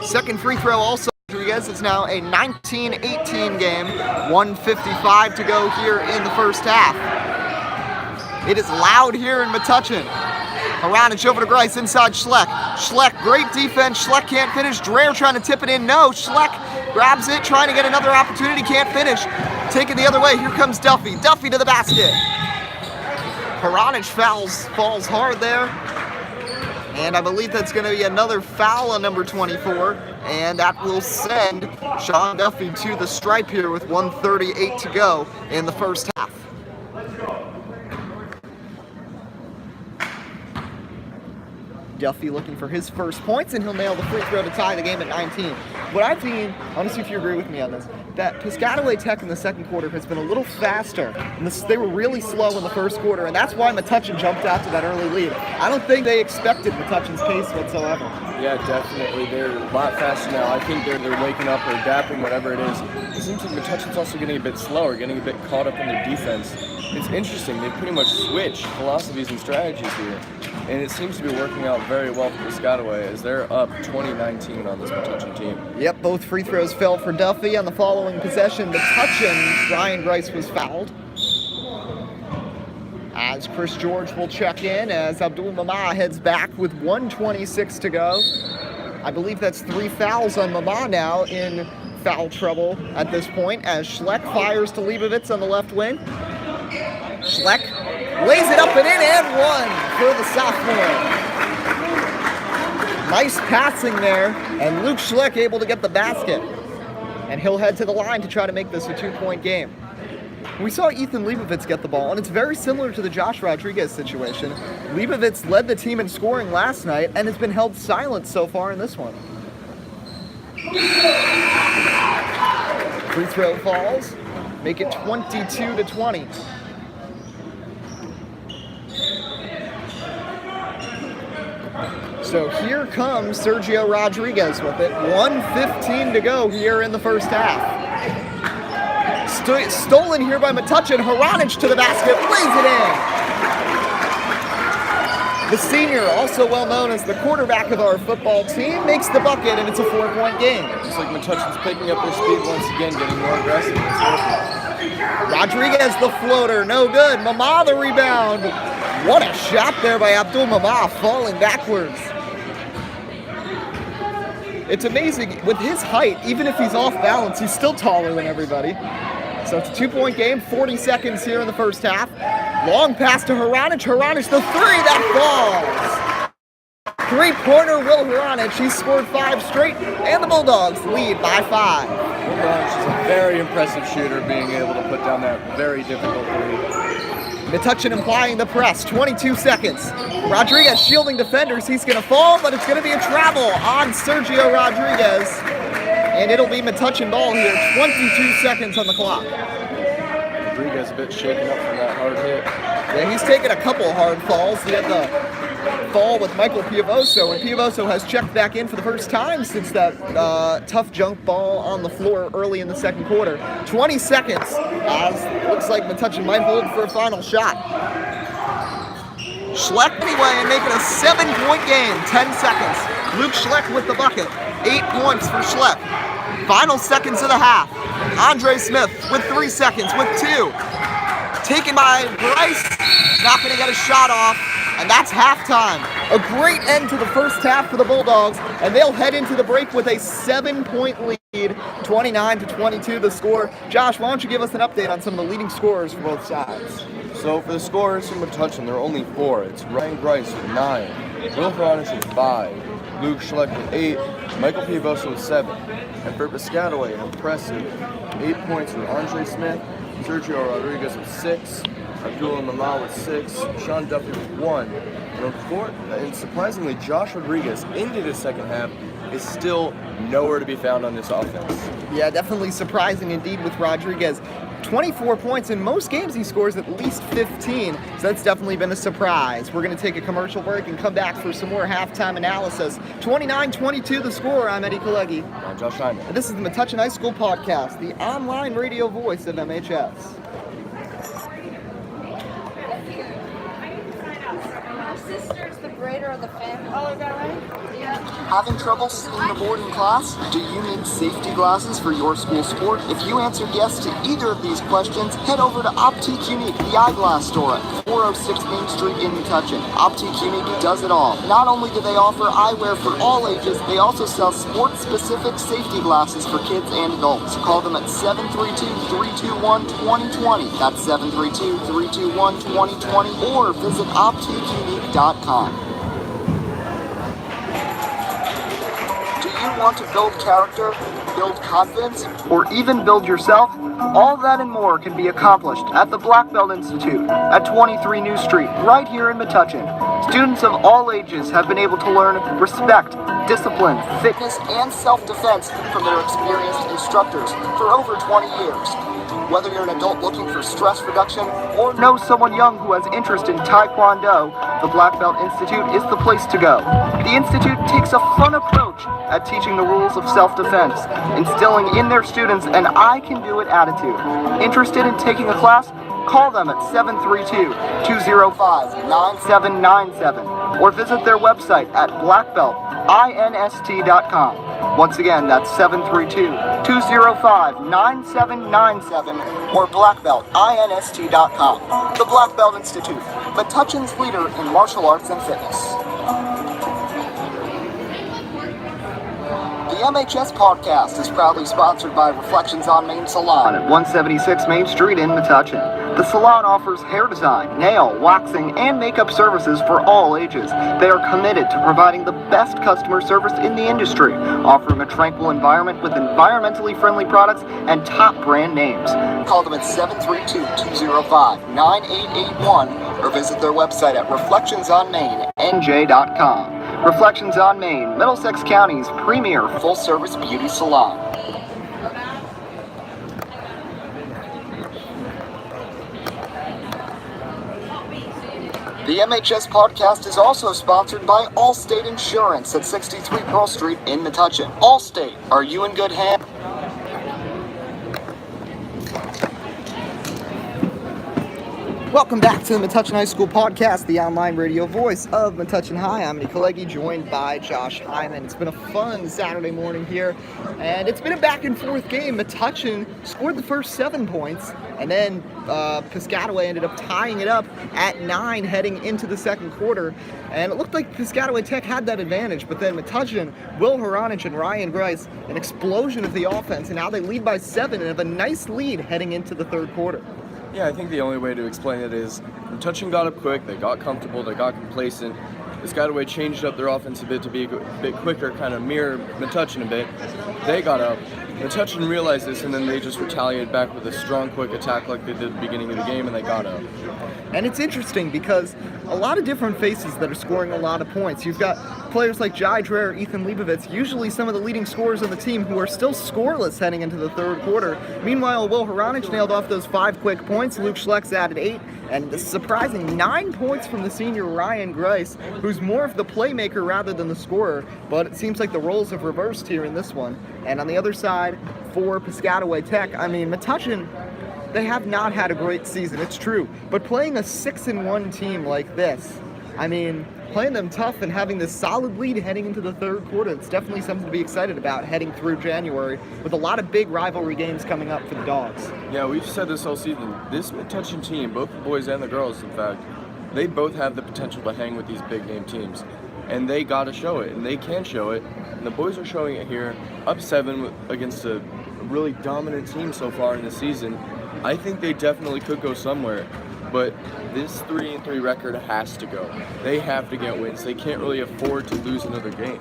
Second free throw also Rodriguez. It's now a 19-18 game. 1:55 to go here in the first half. It is loud here in Metuchen. Haranic over to Grice, inside Schleck. Schleck, great defense. Schleck can't finish. Dreher trying to tip it in. No, Schleck grabs it, trying to get another opportunity. Can't finish. Taken the other way. Here comes Duffy. Duffy to the basket. Haranic falls hard there. And I believe that's going to be another foul on number 24. And that will send Sean Duffy to the stripe here with 1:38 to go in the first half. Duffy looking for his first points, and he'll nail the free throw to tie the game at 19. What I've seen, I want to see if you agree with me on this, that Piscataway Tech in the second quarter has been a little faster. They were really slow in the first quarter, and that's why Metuchen jumped out to that early lead. I don't think they expected Metuchen's pace whatsoever. Yeah, definitely. They're a lot faster now. I think they're waking up or adapting, whatever it is. It seems like Metuchen's also getting a bit slower, getting a bit caught up in their defense. It's interesting. They pretty much switched philosophies and strategies here. And it seems to be working out very well for Piscataway as they're up 20-19 on this Metuchen team. Yep, both free throws fell for Duffy. On the following possession, Metuchen, Ryan Grice was fouled. As Chris George will check in as Abdul Mama heads back with 1:26 to go. I believe that's 3 fouls on Mama now in foul trouble at this point as Schleck fires to Leibovitz on the left wing. Schleck lays it up and in and one for the sophomore. Nice passing there, and Luke Schleck able to get the basket. And he'll head to the line to try to make this a 2-point game. We saw Ethan Leibovitz get the ball, and it's very similar to the Josh Rodriguez situation. Leibovitz led the team in scoring last night and has been held silent so far in this one. Free throw falls, make it 22-20. So here comes Sergio Rodriguez with it. 1:15 to go here in the first half. Stolen here by Metuchen. Haranic to the basket, lays it in. The senior, also well known as the quarterback of our football team, makes the bucket, and it's a 4-point game. It's like Metuchen's picking up their speed once again, getting more aggressive. Rodriguez the floater, no good. Mama the rebound. What a shot there by Abdul Mama, falling backwards. It's amazing, with his height, even if he's off balance, he's still taller than everybody. So it's a 2-point game, 40 seconds here in the first half. Long pass to Haranic. Haranic the three, that falls. Three-pointer Will Haranic. He's scored 5 straight, and the Bulldogs lead by 5. Haranic is a very impressive shooter, being able to put down that very difficult three. Metuchen implying the press, 22 seconds. Rodriguez shielding defenders. He's going to fall, but it's going to be a travel on Sergio Rodriguez. And it'll be Metuchen ball here, 22 seconds on the clock. Rodriguez a bit shaken up from that hard hit. Yeah, he's taken a couple hard falls. He had the fall with Michael Piovoso, and Piovoso has checked back in for the first time since that tough junk ball on the floor early in the second quarter. 20 seconds, as looks like Metuchen might hold for a final shot. Schleck anyway, and make it a 7-point game, 10 seconds. Luke Schleck with the bucket, 8 points for Schleck. Final seconds of the half. Andre Smith with 3 seconds, with 2. Taken by Bryce, not going to get a shot off, and that's halftime. A great end to the first half for the Bulldogs, and they'll head into the break with a 7-point lead, 29-22 the score. Josh, why don't you give us an update on some of the leading scorers for both sides? So for the scorers from Metuchen, there are only 4. It's Ryan Grice with 9, Will Haranic with 5, Luke Schleck with 8, Michael Piovoso with 7. And for Piscataway, an impressive 8 points from Andre Smith, Sergio Rodriguez with 6, Abdul Mama with 6, Sean Duffy with 1. And surprisingly, Josh Rodriguez into the second half is still nowhere to be found on this offense. Yeah, definitely surprising indeed with Rodriguez. 24 points. In most games he scores at least 15, so that's definitely been a surprise. We're going to take a commercial break and come back for some more halftime analysis. 29-22 the score. I'm Eddie Kalegi. I'm Josh Hyman. And this is the Metuchen High School Podcast, the online radio voice of MHS. Sister's the greater of the family. Oh, is that right? Yeah. Having trouble seeing the board in class? Do you need safety glasses for your school sport? If you answered yes to either of these questions, head over to Optique Unique, the eyeglass store at 406 Main Street in Metuchen. Optique Unique does it all. Not only do they offer eyewear for all ages, they also sell sports-specific safety glasses for kids and adults. Call them at 732-321-2020. That's 732-321-2020, or visit OptiqueUnique.com. Do you want to build character, build confidence, or even build yourself? All that and more can be accomplished at the Black Belt Institute at 23 New Street, right here in Metuchen. Students of all ages have been able to learn respect, discipline, fitness, and self-defense from their experienced instructors for over 20 years. Whether you're an adult looking for stress reduction or know someone young who has interest in Taekwondo, the Black Belt Institute is the place to go. The Institute takes a fun approach at teaching the rules of self-defense, instilling in their students an I-can-do-it attitude. Interested in taking a class? Call them at 732-205-9797 or visit their website at blackbeltinst.com. Once again, that's 732-205-9797 or blackbeltinst.com. The Black Belt Institute, Metuchen's leader in martial arts and fitness. The MHS podcast is proudly sponsored by Reflections on Main Salon at 176 Main Street in Metuchen. The salon offers hair design, nail, waxing, and makeup services for all ages. They are committed to providing the best customer service in the industry, offering a tranquil environment with environmentally friendly products and top brand names. Call them at 732-205-9881 or visit their website at reflectionsonmain.nj.com. Reflections on Main, Middlesex County's premier full-service beauty salon. The MHS podcast is also sponsored by Allstate Insurance at 63 Pearl Street in Metuchen. Allstate, are you in good hands? Welcome back to the Metuchen High School podcast, the online radio voice of Metuchen High. I'm Kalegi, joined by Josh Hyman. It's been a fun Saturday morning here, and it's been a back and forth game. Metuchen scored the first 7 points, and then Piscataway ended up tying it up at 9 heading into the second quarter. And it looked like Piscataway Tech had that advantage, but then Metuchen, Will Haranich and Ryan Grice, an explosion of the offense, and now they lead by 7 and have a nice lead heading into the third quarter. Yeah, I think the only way to explain it is Metuchen got up quick, they got comfortable, they got complacent. Piscataway changed up their offense a bit to be a bit quicker, kind of mirror Metuchen a bit. They got up. Metuchen realized this, and then they just retaliated back with a strong, quick attack like they did at the beginning of the game, and they got up. And it's interesting because a lot of different faces that are scoring a lot of points. You've got players like Jai Dreher, Ethan Leibovitz, usually some of the leading scorers on the team, who are still scoreless heading into the third quarter. Meanwhile, Will Haranich nailed off those 5 quick points. Luke Schleck's added 8. And the surprising 9 points from the senior Ryan Grice, who's more of the playmaker rather than the scorer. But it seems like the roles have reversed here in this one. And on the other side, for Piscataway Tech, I mean, Metuchen, they have not had a great season, it's true. But playing a 6-1 team like this, I mean, playing them tough and having this solid lead heading into the third quarter, it's definitely something to be excited about heading through January with a lot of big rivalry games coming up for the Dogs. Yeah, we've said this all season. This Metuchen team, both the boys and the girls, in fact, they both have the potential to hang with these big name teams. And they got to show it, and they can show it. And the boys are showing it here, up 7 against a really dominant team so far in the season. I think they definitely could go somewhere. But this 3-3 record has to go. They have to get wins. They can't really afford to lose another game.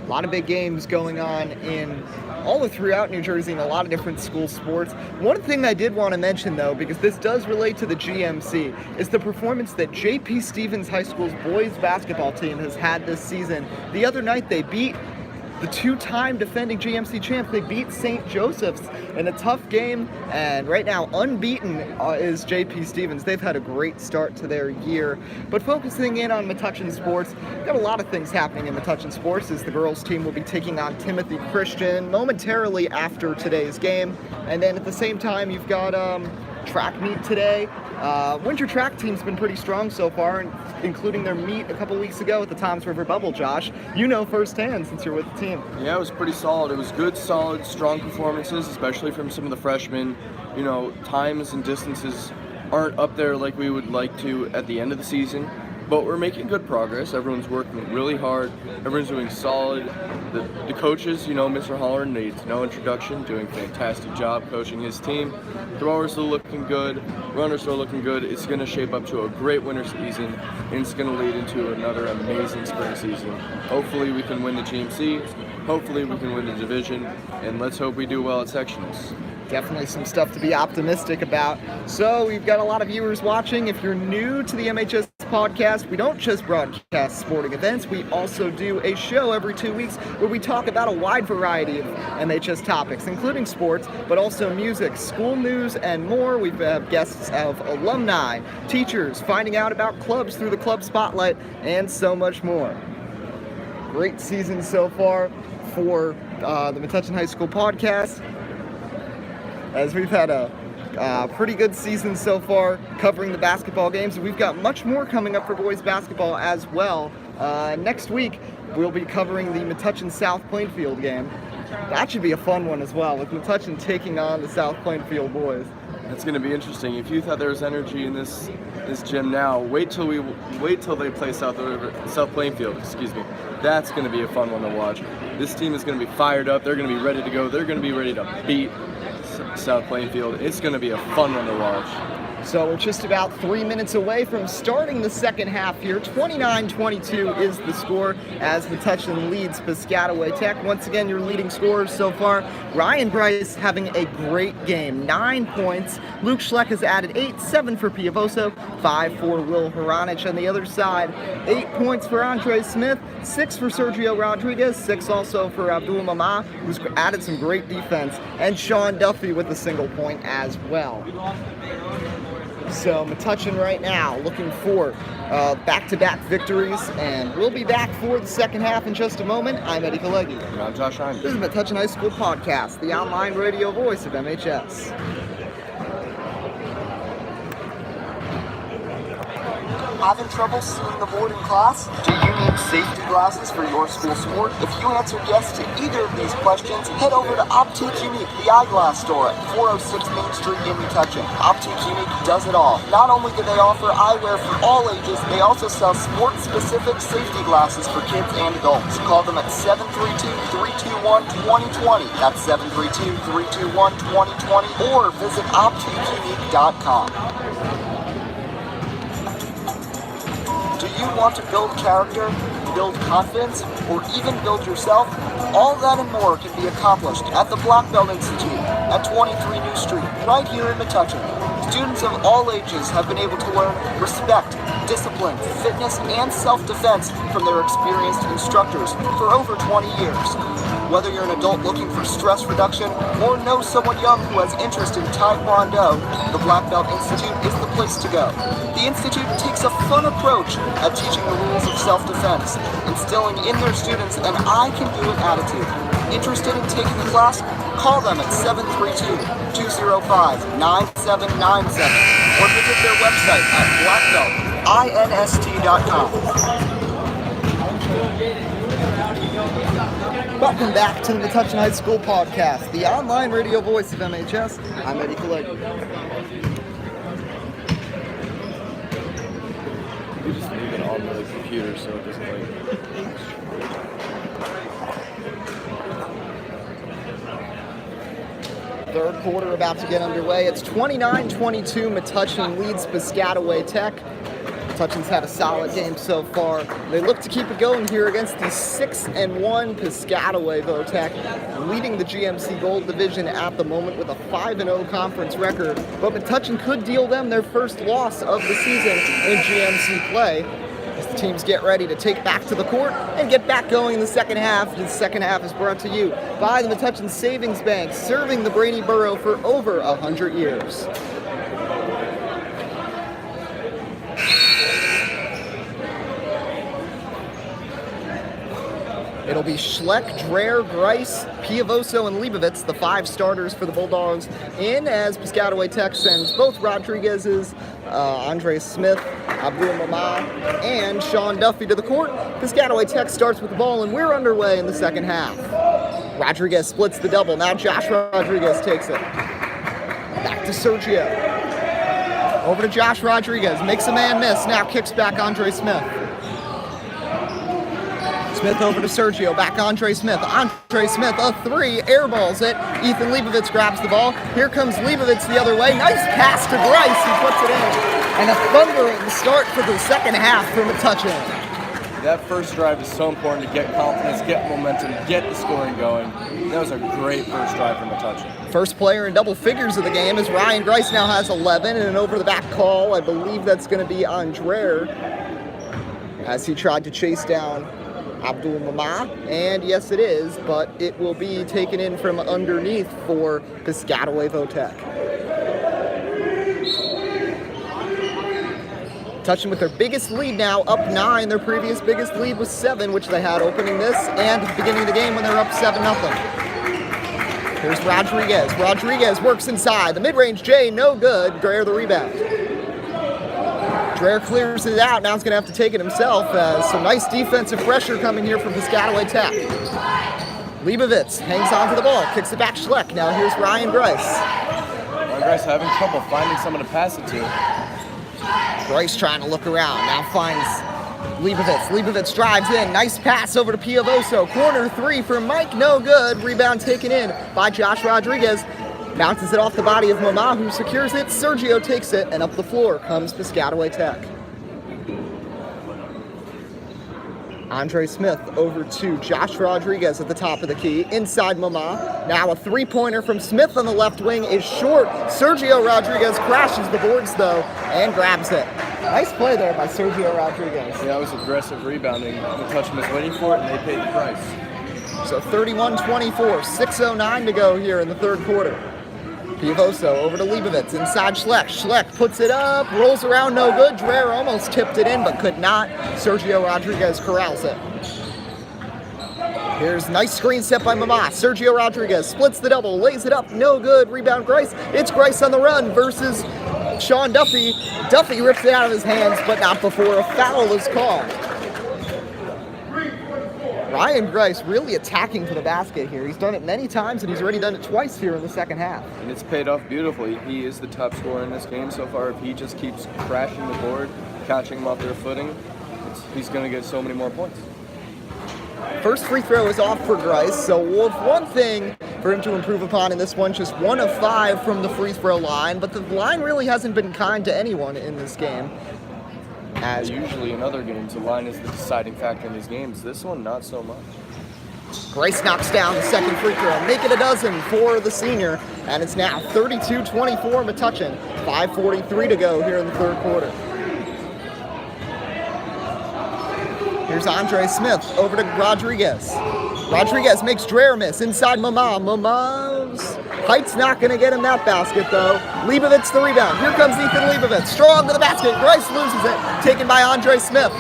A lot of big games going on in all throughout New Jersey in a lot of different school sports. One thing I did want to mention, though, because this does relate to the GMC, is the performance that J.P. Stevens High School's boys basketball team has had this season. The other night, they beat the 2-time defending GMC champs. They beat St. Joseph's in a tough game, and right now unbeaten is J.P. Stevens. They've had a great start to their year. But focusing in on Metuchen sports, got a lot of things happening in Metuchen sports, as the girls team will be taking on Timothy Christian momentarily after today's game. And then at the same time, you've got track meet today. Winter track team's been pretty strong so far, including their meet a couple weeks ago at the Toms River Bubble. Josh, you know firsthand since you're with the team. Yeah, it was pretty solid. It was good, solid, strong performances, especially from some of the freshmen. You know, times and distances aren't up there like we would like to at the end of the season, but we're making good progress. Everyone's working really hard. Everyone's doing solid. The coaches, you know, Mr. Holler needs no introduction, doing a fantastic job coaching his team. Throwers are looking good. Runners are looking good. It's going to shape up to a great winter season, and it's going to lead into another amazing spring season. Hopefully we can win the GMC. Hopefully we can win the division, and let's hope we do well at sectionals. Definitely some stuff to be optimistic about. So we've got a lot of viewers watching. If you're new to the MHS podcast, we don't just broadcast sporting events, we also do a show every 2 weeks where we talk about a wide variety of MHS topics, including sports, but also music, school news, and more. We have guests of alumni, teachers, finding out about clubs through the Club Spotlight, and so much more. Great season so far for the Metuchen High School podcast, as we've had a pretty good season so far covering the basketball games. We've got much more coming up for boys basketball as well. Next week, we'll be covering the Metuchen South Plainfield game. That should be a fun one as well, with Metuchen taking on the South Plainfield boys. It's going to be interesting. If you thought there was energy in this gym now, wait till they play South Plainfield. Excuse me. That's going to be a fun one to watch. This team is going to be fired up. They're going to be ready to go. They're going to be ready to beat South Plainfield. It's going to be a fun one to watch. So we're just about 3 minutes away from starting the second half here. 29-22 is the score as Metuchen leads Piscataway Tech. Once again, your leading scorers so far. Ryan Bryce having a great game, 9 points. Luke Schleck has added 8, 7 for Piavoso, 5 for Will Horanich. On the other side, 8 points for Andre Smith, 6 for Sergio Rodriguez, 6 also for Abdul Mama, who's added some great defense, and Sean Duffy with a single point as well. So Metuchen right now looking for back-to-back victories, and we'll be back for the second half in just a moment. I'm Eddie Kalegi. And I'm Josh Hyman. This is Metuchen High School Podcast, the online radio voice of MHS. Having trouble seeing the board in class? Do you need safety glasses for your school sport? If you answered yes to either of these questions, head over to Optique Unique, the eyeglass store at 406 Main Street in Metuchen. Optique Unique does it all. Not only do they offer eyewear for all ages, they also sell sport-specific safety glasses for kids and adults. Call them at 732-321-2020. That's 732-321-2020, or visit OptiqueUnique.com. Do you want to build character, build confidence, or even build yourself? All that and more can be accomplished at the Black Belt Institute at 23 New Street, right here in Metuchen. Students of all ages have been able to learn respect, discipline, fitness, and self-defense from their experienced instructors for over 20 years. Whether you're an adult looking for stress reduction or know someone young who has interest in Taekwondo, the Black Belt Institute is the place to go. The Institute takes a fun approach at teaching the rules of self-defense, instilling in their students an I-can-do-it attitude. Interested in taking the class? Call them at 732-205-9797 or visit their website at blackbeltinst.com. Welcome back to the Metuchen High School Podcast, the online radio voice of MHS. I'm Eddie Kalegi. You just leave it on the computer so it doesn't Third quarter about to get underway. It's 29-22. Metuchen leads Piscataway Tech. Metuchen's had a solid game so far. They look to keep it going here against the 6-1 Piscataway Tech, leading the GMC Gold Division at the moment with a 5-0 conference record. But Metuchen could deal them their first loss of the season in GMC play, as the teams get ready to take back to the court and get back going in the second half. The second half is brought to you by the Metuchen Savings Bank, serving the Brady Borough for over 100 years. It'll be Schleck, Dreher, Grice, Piavoso, and Leibovitz, the 5 starters for the Bulldogs, in as Piscataway Tech sends both Rodriguez's, Andre Smith, Abdul Mama, and Sean Duffy to the court. Piscataway Tech starts with the ball, and we're underway in the second half. Rodriguez splits the double. Now Josh Rodriguez takes it. Back to Sergio. Over to Josh Rodriguez. Makes a man miss. Now kicks back Andre Smith. Smith over to Sergio, back Andre Smith. Andre Smith, a 3, airballs it. Ethan Leibovitz grabs the ball. Here comes Leibovitz the other way. Nice pass to Grice, he puts it in. And a thundering start for the second half for Metuchen. That first drive is so important to get confidence, get momentum, get the scoring going. That was a great first drive from Metuchen. First player in double figures of the game as Ryan Grice now has 11, and an over-the-back call. I believe that's going to be on Dreher as he tried to chase down Abdul Mama, and yes it is, but it will be taken in from underneath for Piscataway Tech. Metuchen with their biggest lead now, up 9. Their previous biggest lead was 7, which they had opening this and at the beginning of the game when they were up 7-0. Here's Rodriguez. Rodriguez works inside. The mid-range J, no good. Dreher the rebound. Dreher clears it out. Now he's going to have to take it himself. Some nice defensive pressure coming here from Piscataway Tech. Leibovitz hangs onto the ball, kicks it back Schleck. Now here's Ryan Grice. Ryan Grice having trouble finding someone to pass it to. Grice trying to look around. Now finds Leibovitz. Leibovitz drives in. Nice pass over to Piavoso. Corner 3 for Mike. No good. Rebound taken in by Josh Rodriguez. Bounces it off the body of Mama, who secures it. Sergio takes it, and up the floor comes Piscataway Tech. Andre Smith over to Josh Rodriguez at the top of the key. Inside Mama. Now a three-pointer from Smith on the left wing is short. Sergio Rodriguez crashes the boards, though, and grabs it. Nice play there by Sergio Rodriguez. Yeah, that was aggressive rebounding. Metuchen was waiting for it, and they paid the price. So 31-24, 6:09 to go here in the third quarter. Piavoso over to Leibovitz, inside Schleck. Schleck puts it up, rolls around, no good. Dreher almost tipped it in, but could not. Sergio Rodriguez corrals it. Here's nice screen set by Mama. Sergio Rodriguez splits the double, lays it up, no good. Rebound Grice. It's Grice on the run versus Sean Duffy. Duffy rips it out of his hands, but not before a foul is called. Ryan Grice really attacking for the basket here. He's done it many times, and he's already done it twice here in the second half. And it's paid off beautifully. He is the top scorer in this game so far. If he just keeps crashing the board, catching them off their footing, he's going to get so many more points. First free throw is off for Grice, so one thing for him to improve upon in this one, just 1 of 5 from the free throw line, but the line really hasn't been kind to anyone in this game. As usually in other games, the line is the deciding factor in these games. This one, not so much. Grice knocks down the second free throw, make it a dozen for the senior, and it's now 32-24 Metuchen. 5:43 to go here in the third quarter. Here's Andre Smith over to Rodriguez. Rodriguez makes Dreher miss inside Mama. Mama's height's not going to get him that basket, though. Leibovitz the rebound. Here comes Ethan Leibovitz. Strong to the basket. Grice loses it. Taken by Andre Smith.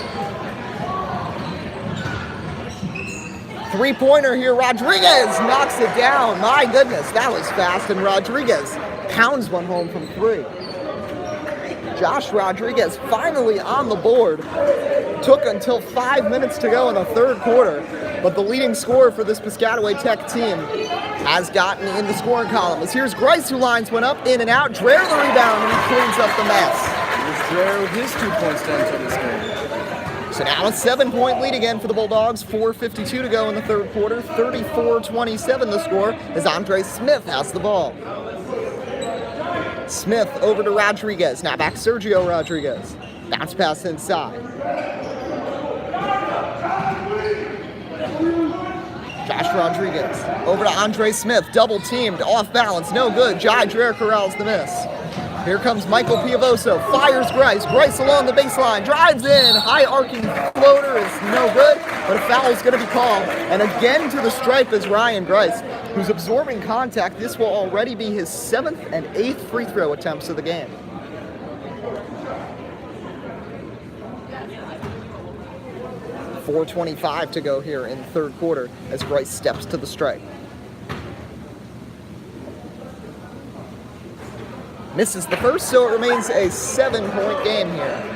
Three-pointer here. Rodriguez knocks it down. My goodness, that was fast. And Rodriguez pounds one home from 3. Josh Rodriguez finally on the board. Took until 5 minutes to go in the third quarter, but the leading scorer for this Piscataway Tech team has gotten in the scoring column. As here's Grice, who lines one up, in and out. Dreher the rebound, and he cleans up the mess. Here's Dreher with his 2 points to enter this game. So now a 7-point lead again for the Bulldogs. 4:52 to go in the third quarter. 34-27 the score as Andre Smith has the ball. Smith over to Rodriguez. Now back Sergio Rodriguez. Bounce pass inside. Josh Rodriguez over to Andre Smith. Double teamed, off balance, no good. Jai Dreher corrals the miss. Here comes Michael Piavoso. Fires Grice. Grice along the baseline. Drives in. High arcing floater is no good, but a foul is going to be called. And again to the stripe is Ryan Grice, who's absorbing contact. This will already be his 7th and 8th free throw attempts of the game. .425 to go here in the third quarter as Grice steps to the stripe. Misses the first, so it remains a 7-point game here.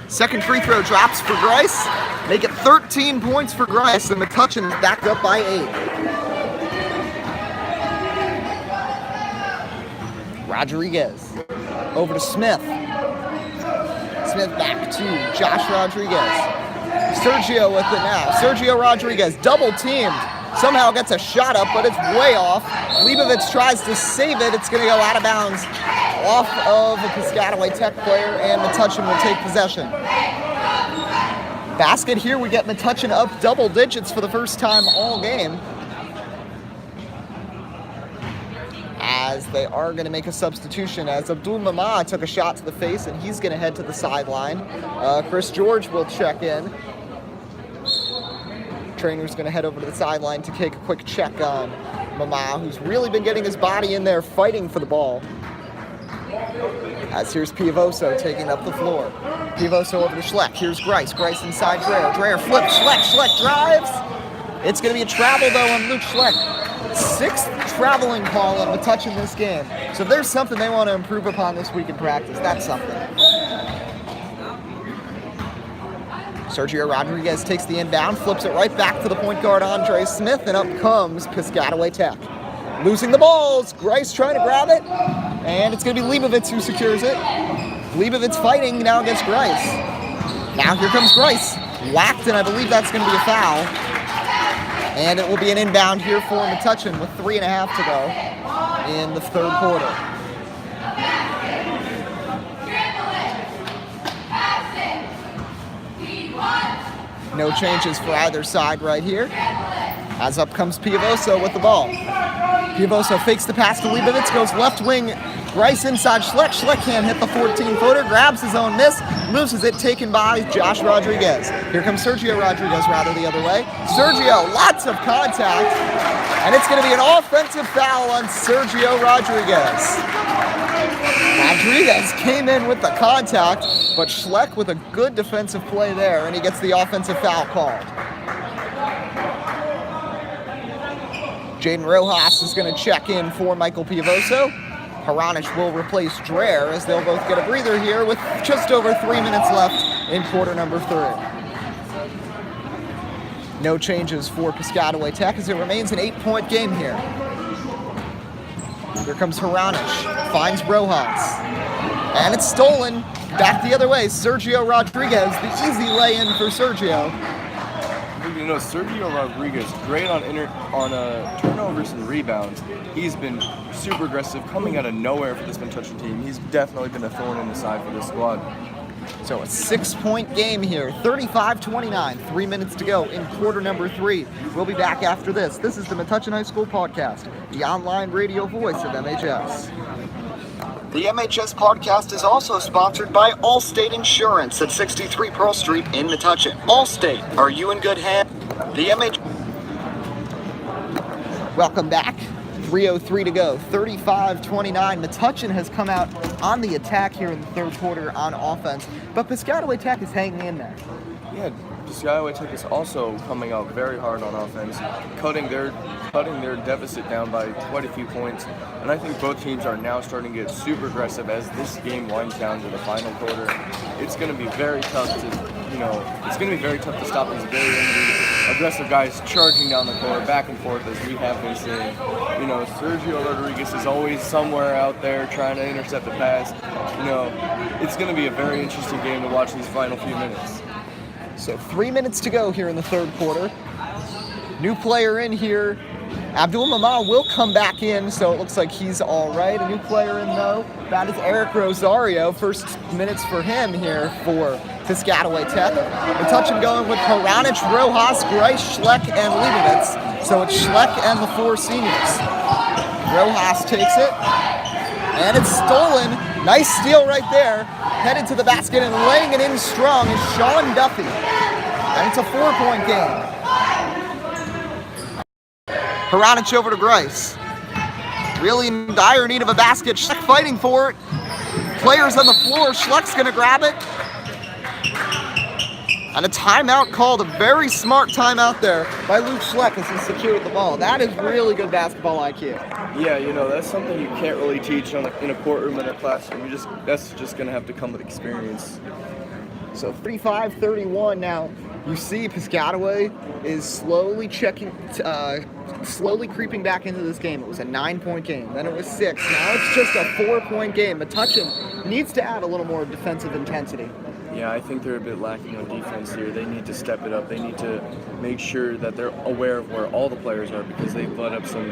Second free throw drops for Grice. Make it 13 points for Grice, and Metuchen is backed up by 8. Rodriguez over to Smith. Smith back to Josh Rodriguez. Sergio with it now. Sergio Rodriguez, double teamed. Somehow gets a shot up, but it's way off. Leibovitz tries to save it. It's going to go out of bounds off of a Piscataway Tech player, and Metuchen will take possession. Basket here, we get Metuchen up double digits for the first time all game, as they are going to make a substitution, as Abdul Mama took a shot to the face, and he's going to head to the sideline. Chris George will check in. Trainer's going to head over to the sideline to take a quick check on Mama, who's really been getting his body in there fighting for the ball. As here's Piavoso taking up the floor. Piavoso over to Schleck. Here's Grice. Grice inside Dreher. Dreher flips. Schleck drives. It's going to be a travel, though, on Luke Schleck. 6th traveling call on Metuchen this game. So if there's something they want to improve upon this week in practice, that's something. Sergio Rodriguez takes the inbound, flips it right back to the point guard Andre Smith, and up comes Piscataway Tech. Losing the balls, Grice trying to grab it, and it's going to be Leibovitz who secures it. Leibovitz fighting now against Grice. Now here comes Grice, whacked, and I believe that's going to be a foul. And it will be an inbound here for Metuchen with 3.5 to go in the third quarter. No changes for either side right here. As up comes Piavoso with the ball. Piavoso fakes the pass to Leibovitz, goes left wing, Grice inside Schleck. Schleck can't hit the 14-footer, grabs his own miss, loses it, taken by Josh Rodriguez. Here comes Sergio Rodriguez, rather the other way. Sergio, lots of contact, and it's going to be an offensive foul on Sergio Rodriguez. Rodriguez came in with the contact, but Schleck with a good defensive play there, and he gets the offensive foul called. Jaden Rojas is going to check in for Michael Piavoso. Haranic will replace Dreher, as they'll both get a breather here with just over 3 minutes left in quarter number 3. No changes for Piscataway Tech, as it remains an 8-point game here. Here comes Haranic, finds Rojas, and it's stolen. Back the other way, Sergio Rodriguez, the easy lay-in for Sergio. You know, Sergio Rodriguez, great on turnovers and rebounds. He's been super aggressive, coming out of nowhere for this Metuchen team. He's definitely been a thorn in the side for this squad. So a 6-point game here, 35-29, 3 minutes to go in quarter number 3. We'll be back after this. This is the Metuchen High School Podcast, the online radio voice of MHS. The MHS podcast is also sponsored by Allstate Insurance at 63 Pearl Street in Metuchen. Allstate, are you in good hands? The Welcome back. 3:03 to go. 35-29. Metuchen has come out on the attack here in the third quarter on offense, but Piscataway Tech is hanging in there. Yeah, Piscataway Tech is also coming out very hard on offense, cutting their deficit down by quite a few points. And I think both teams are now starting to get super aggressive as this game winds down to the final quarter. It's going to be very tough to stop these very angry, aggressive guys charging down the court, back and forth, as we have been seeing. You know, Sergio Rodriguez is always somewhere out there trying to intercept the pass. You know, it's going to be a very interesting game to watch these final few minutes. So 3 minutes to go here in the third quarter. New player in here. Abdul Mama will come back in, so it looks like he's all right. A new player in, though. That is Eric Rosario. First minutes for him here for Piscataway Tech. Metuchen going with Haranic, Rojas, Grice, Schleck, and Leibovitz. So it's Schleck and the 4 seniors. Rojas takes it, and it's stolen. Nice steal right there. Headed to the basket and laying it in strong is Sean Duffy. And it's a 4-point game. Haranic over to Grice. Really in dire need of a basket. Schleck fighting for it. Players on the floor. Schleck's going to grab it. And a timeout called. A very smart timeout there by Luke Schleck as he secured the ball. That is really good basketball IQ. Yeah, you know, that's something you can't really teach in a courtroom, in a classroom. That's just going to have to come with experience. So 35-31 now. You see Piscataway is slowly creeping back into this game. It was a 9-point game. Then it was 6. Now it's just a 4-point game. Metuchen needs to add a little more defensive intensity. Yeah, I think they're a bit lacking on defense here. They need to step it up. They need to make sure that they're aware of where all the players are, because they've let up some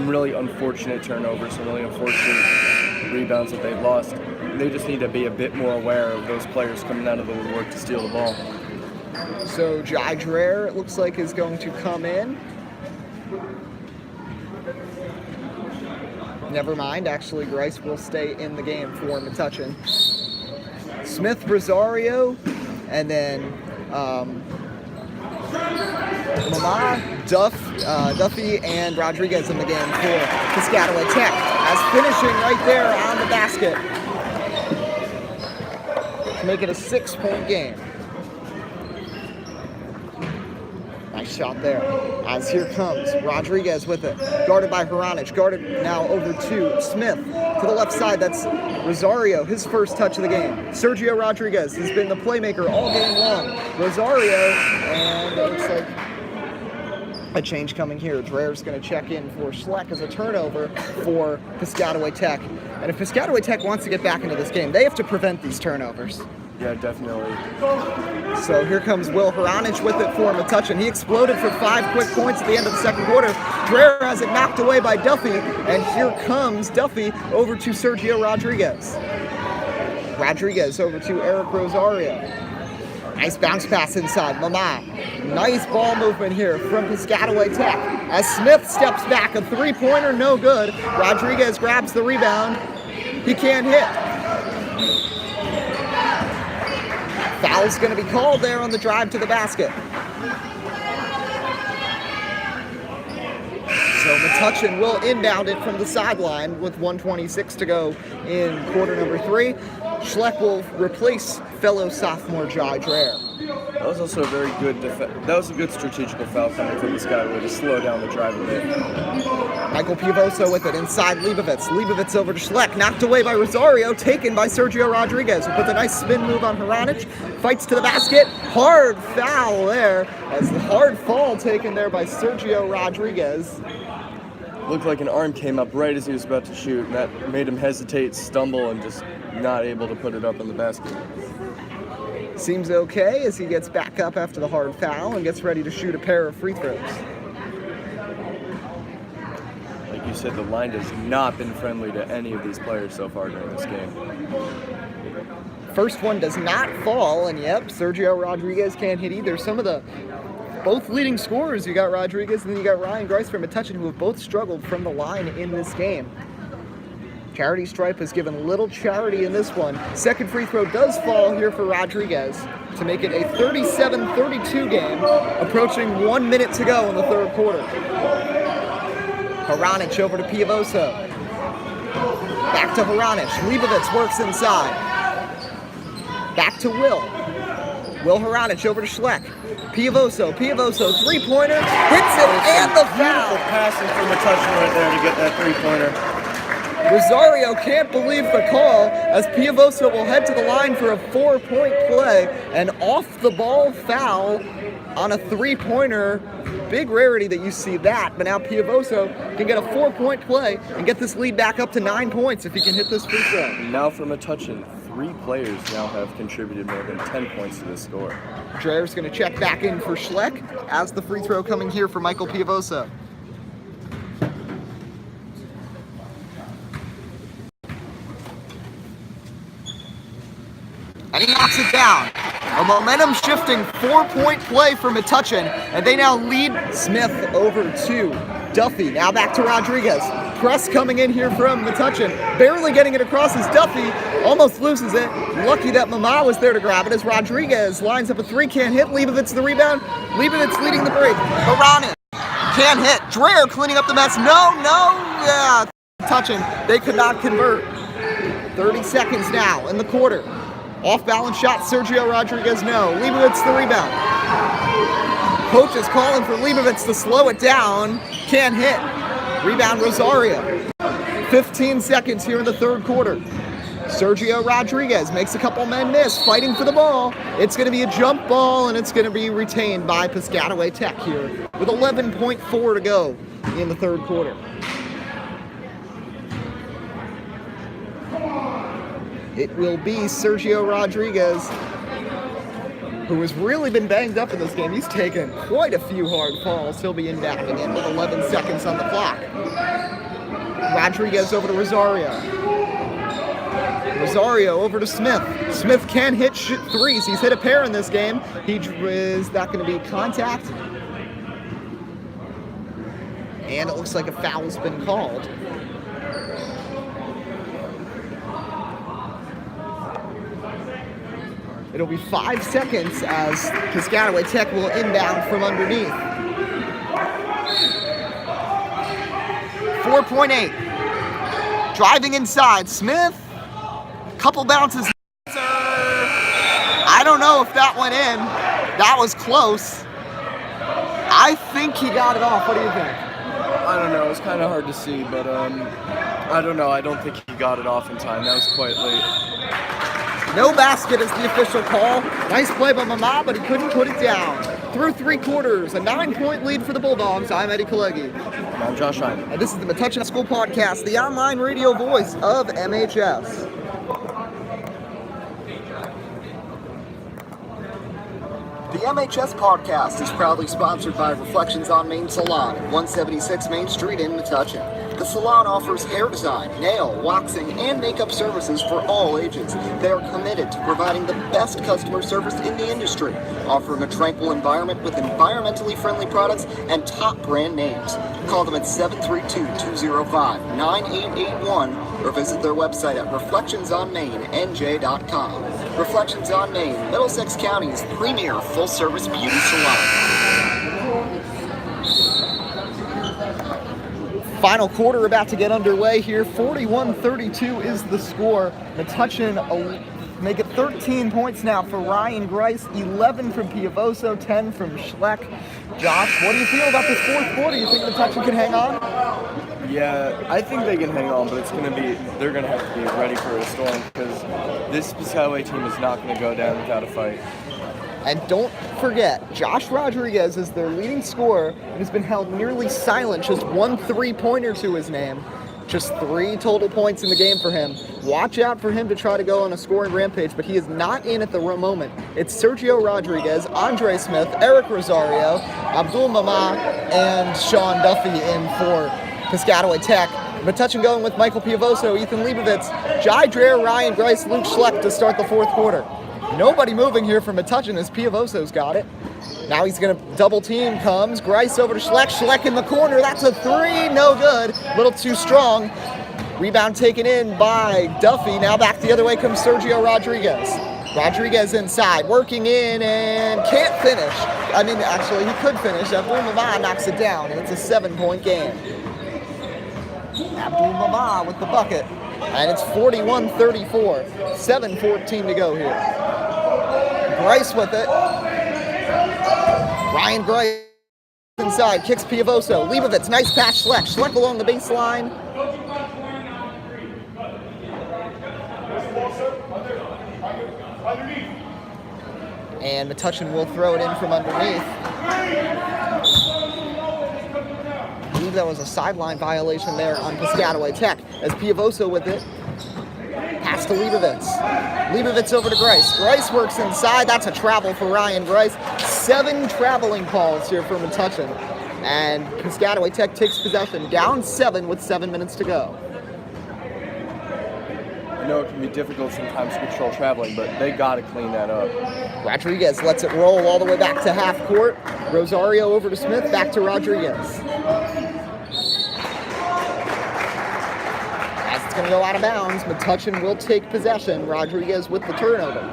really unfortunate turnovers, some really unfortunate rebounds that they've lost. They just need to be a bit more aware of those players coming out of the woodwork to steal the ball. So Jai Dreher, it looks like, is going to come in. Never mind, actually, Grice will stay in the game for Metuchen. Smith, Rosario, and then Mama, Duffy, and Rodriguez in the game for Piscataway Tech, as finishing right there on the basket to make it a 6-point game. Nice shot there. As here comes Rodriguez with it. Guarded by Hranic. Guarded now over to Smith. To the left side, that's Rosario, his first touch of the game. Sergio Rodriguez has been the playmaker all game long. Rosario, and it looks like a change coming here. Dreher's going to check in for Schleck as a turnover for Piscataway Tech. And if Piscataway Tech wants to get back into this game, they have to prevent these turnovers. Yeah, definitely. So here comes Will Hranic with it for Metuchen. He exploded for 5 quick points at the end of the second quarter. Dreher has it knocked away by Duffy, and here comes Duffy over to Sergio Rodriguez. Rodriguez over to Eric Rosario. Nice bounce pass inside. Mama. Nice ball movement here from Piscataway Tech. As Smith steps back, a three-pointer, no good. Rodriguez grabs the rebound. He can't hit. Foul's going to be called there on the drive to the basket. So Metuchen will inbound it from the sideline with 1:26 to go in quarter number 3. Schleck will replace fellow sophomore Jai Dreher. That was also a very good that was a good strategical foul coming from this guy to slow down the drive a bit. Michael Piovoso with it inside Leibovitz. Leibovitz over to Schleck, knocked away by Rosario, taken by Sergio Rodriguez, who puts a nice spin move on Hranic, fights to the basket, hard foul there, as the hard fall taken there by Sergio Rodriguez. Looked like an arm came up right as he was about to shoot, and that made him hesitate, stumble, and just not able to put it up in the basket. Seems okay as he gets back up after the hard foul and gets ready to shoot a pair of free throws. Like you said, the line has not been friendly to any of these players so far during this game. First one does not fall, and yep, Sergio Rodriguez can't hit either. Some of the both leading scorers, you got Rodriguez and then you got Ryan Grice from Metuchen, who have both struggled from the line in this game. Charity Stripe has given little charity in this one. Second free throw does fall here for Rodriguez to make it a 37-32 game, approaching 1 minute to go in the third quarter. Hranic over to Piovoso. Back to Hranic. Leibovitz works inside. Back to Will. Will Hranic over to Schleck. Piovoso, three-pointer, hits it, and the foul! Beautiful passing from Metuchen right there to get that three-pointer. Rosario can't believe the call, as Piovoso will head to the line for a 4-point play, an off-the-ball foul on a three-pointer. Big rarity that you see that, but now Piovoso can get a 4-point play and get this lead back up to 9 points if he can hit this free throw. Now for Metuchen, 3 players now have contributed more than 10 points to this score. Dreher's going to check back in for Schleck as the free throw coming here for Michael Piovoso. And he knocks it down. A momentum-shifting 4-point play for Metuchen, and they now lead. Smith over to Duffy. Now back to Rodriguez. Press coming in here from Metuchen. Barely getting it across as Duffy almost loses it. Lucky that Mama was there to grab it as Rodriguez lines up a three, can't hit. Leibovitz the rebound. Leibovitz leading the break. Hranic can't hit. Dreher cleaning up the mess. No. Yeah. Metuchen. They could not convert. 30 seconds now in the quarter. Off-balance shot, Sergio Rodriguez, no. Leibovitz the rebound. Coach is calling for Leibovitz to slow it down. Can't hit. Rebound, Rosario. 15 seconds here in the third quarter. Sergio Rodriguez makes a couple men miss, fighting for the ball. It's going to be a jump ball, and it's going to be retained by Piscataway Tech here with 11.4 to go in the third quarter. It will be Sergio Rodriguez who has really been banged up in this game. He's taken quite a few hard falls. He'll be inbounding in with 11 seconds on the clock. Rodriguez over to Rosario. Rosario over to Smith. Smith can hit threes. He's hit a pair in this game. Is that going to be contact? And it looks like a foul's been called. It'll be 5 seconds as Piscataway Tech will inbound from underneath. 4.8. Driving inside. Smith. Couple bounces. I don't know if that went in. That was close. I think he got it off. What do you think? I don't know. It's kind of hard to see, but I don't know. I don't think he got it off in time. That was quite late. No basket is the official call. Nice play by Mama, but he couldn't put it down. Through 3 quarters, a 9-point lead for the Bulldogs. I'm Eddie Kalegi. And I'm Josh Hyman. And this is the Metuchen School Podcast, the online radio voice of MHS. The MHS podcast is proudly sponsored by Reflections on Main Salon, 176 Main Street in Metuchen. The salon offers hair design, nail, waxing, and makeup services for all ages. They are committed to providing the best customer service in the industry, offering a tranquil environment with environmentally friendly products and top brand names. Call them at 732-205-9881 or visit their website at reflectionsonmainNJ.com. Reflections on Main, Middlesex County's premier full-service beauty salon. Final quarter about to get underway here. 41-32 is the score. Metuchen make it 13 points now for Ryan Grice, 11 from Piavoso, 10 from Schleck. Josh, what do you feel about this fourth quarter? You think Metuchen can hang on? Yeah, I think they can hang on, but they're going to have to be ready for a storm because this Piscataway team is not going to go down without a fight. And don't forget, Josh Rodriguez is their leading scorer and has been held nearly silent. Just 1 3-pointer to his name. Just 3 total points in the game for him. Watch out for him to try to go on a scoring rampage, but he is not in at the moment. It's Sergio Rodriguez, Andre Smith, Eric Rosario, Abdul Mama, and Sean Duffy in for Piscataway Tech. Metuchen going with Michael Piavoso, Ethan Leibovitz, Jai Dreher, Ryan Grice, Luke Schleck to start the fourth quarter. Nobody moving here from Metuchen as Piavoso's got it. Now he's going to double team comes. Grice over to Schleck. Schleck in the corner. That's a 3. No good. A little too strong. Rebound taken in by Duffy. Now back the other way comes Sergio Rodriguez. Rodriguez inside. Working in and can't finish. I mean, actually, he could finish. Abdul Mama knocks it down, and it's a 7-point game. Abdul Mama with the bucket. And it's 41-34. 7:14 to go here. Grice with it. Ryan Grice inside, kicks Piavoso. Leibovitz, nice pass, Schleck. Schleck along the baseline. And Metuchen will throw it in from underneath. I believe that was a sideline violation there on Piscataway Tech as Piavoso with it. Pass to Leibovitz. Leibovitz over to Grice. Grice works inside. That's a travel for Ryan Grice. 7 traveling calls here for Metuchen. And Piscataway Tech takes possession. Down 7 with 7 minutes to go. I know it can be difficult sometimes to control traveling, but they got to clean that up. Rodriguez lets it roll all the way back to half court. Rosario over to Smith. Back to Rodriguez. It's going to go out of bounds. Metuchen will take possession. Rodriguez with the turnover.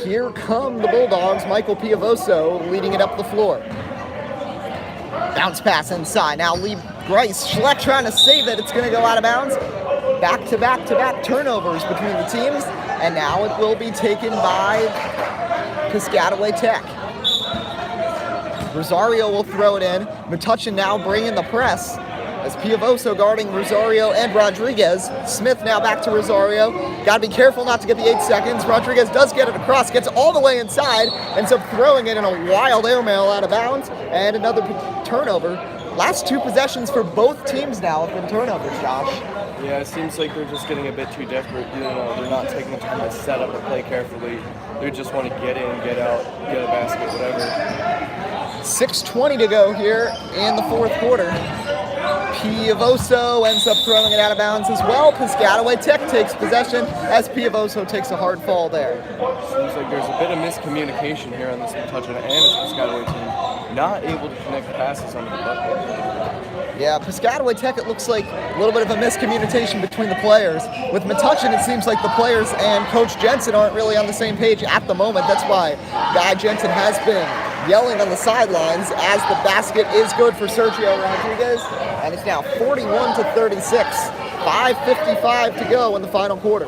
Here come the Bulldogs. Michael Piavoso leading it up the floor. Bounce pass inside. Now Grice. Schleck trying to save it. It's going to go out of bounds. Back-to-back turnovers between the teams. And now it will be taken by Piscataway Tech. Rosario will throw it in. Metuchen now bringing the press. As Piavoso guarding Rosario and Rodriguez. Smith now back to Rosario. Got to be careful not to get the 8 seconds. Rodriguez does get it across, gets all the way inside, ends up throwing it in a wild airmail out of bounds. And another turnover last two possessions for both teams now have been turnovers, Josh. Yeah, it seems like they're just getting a bit too desperate. You know, they're not taking the time to set up and play carefully. They just want to get in, get out, get a basket, whatever. 6:20 to go here in the fourth quarter. Piavoso ends up throwing it out of bounds as well. Piscataway Tech takes possession as Piavoso takes a hard fall there. Seems like there's a bit of miscommunication here on this Metuchen and this Piscataway team. Not able to connect passes under the bucket. Yeah, Piscataway Tech, it looks like a little bit of a miscommunication between the players. With Metuchen, it seems like the players and Coach Jensen aren't really on the same page at the moment. That's why Guy Jensen has been yelling on the sidelines as the basket is good for Sergio Rodriguez. And it's now 41-36. 5:55 to go in the final quarter.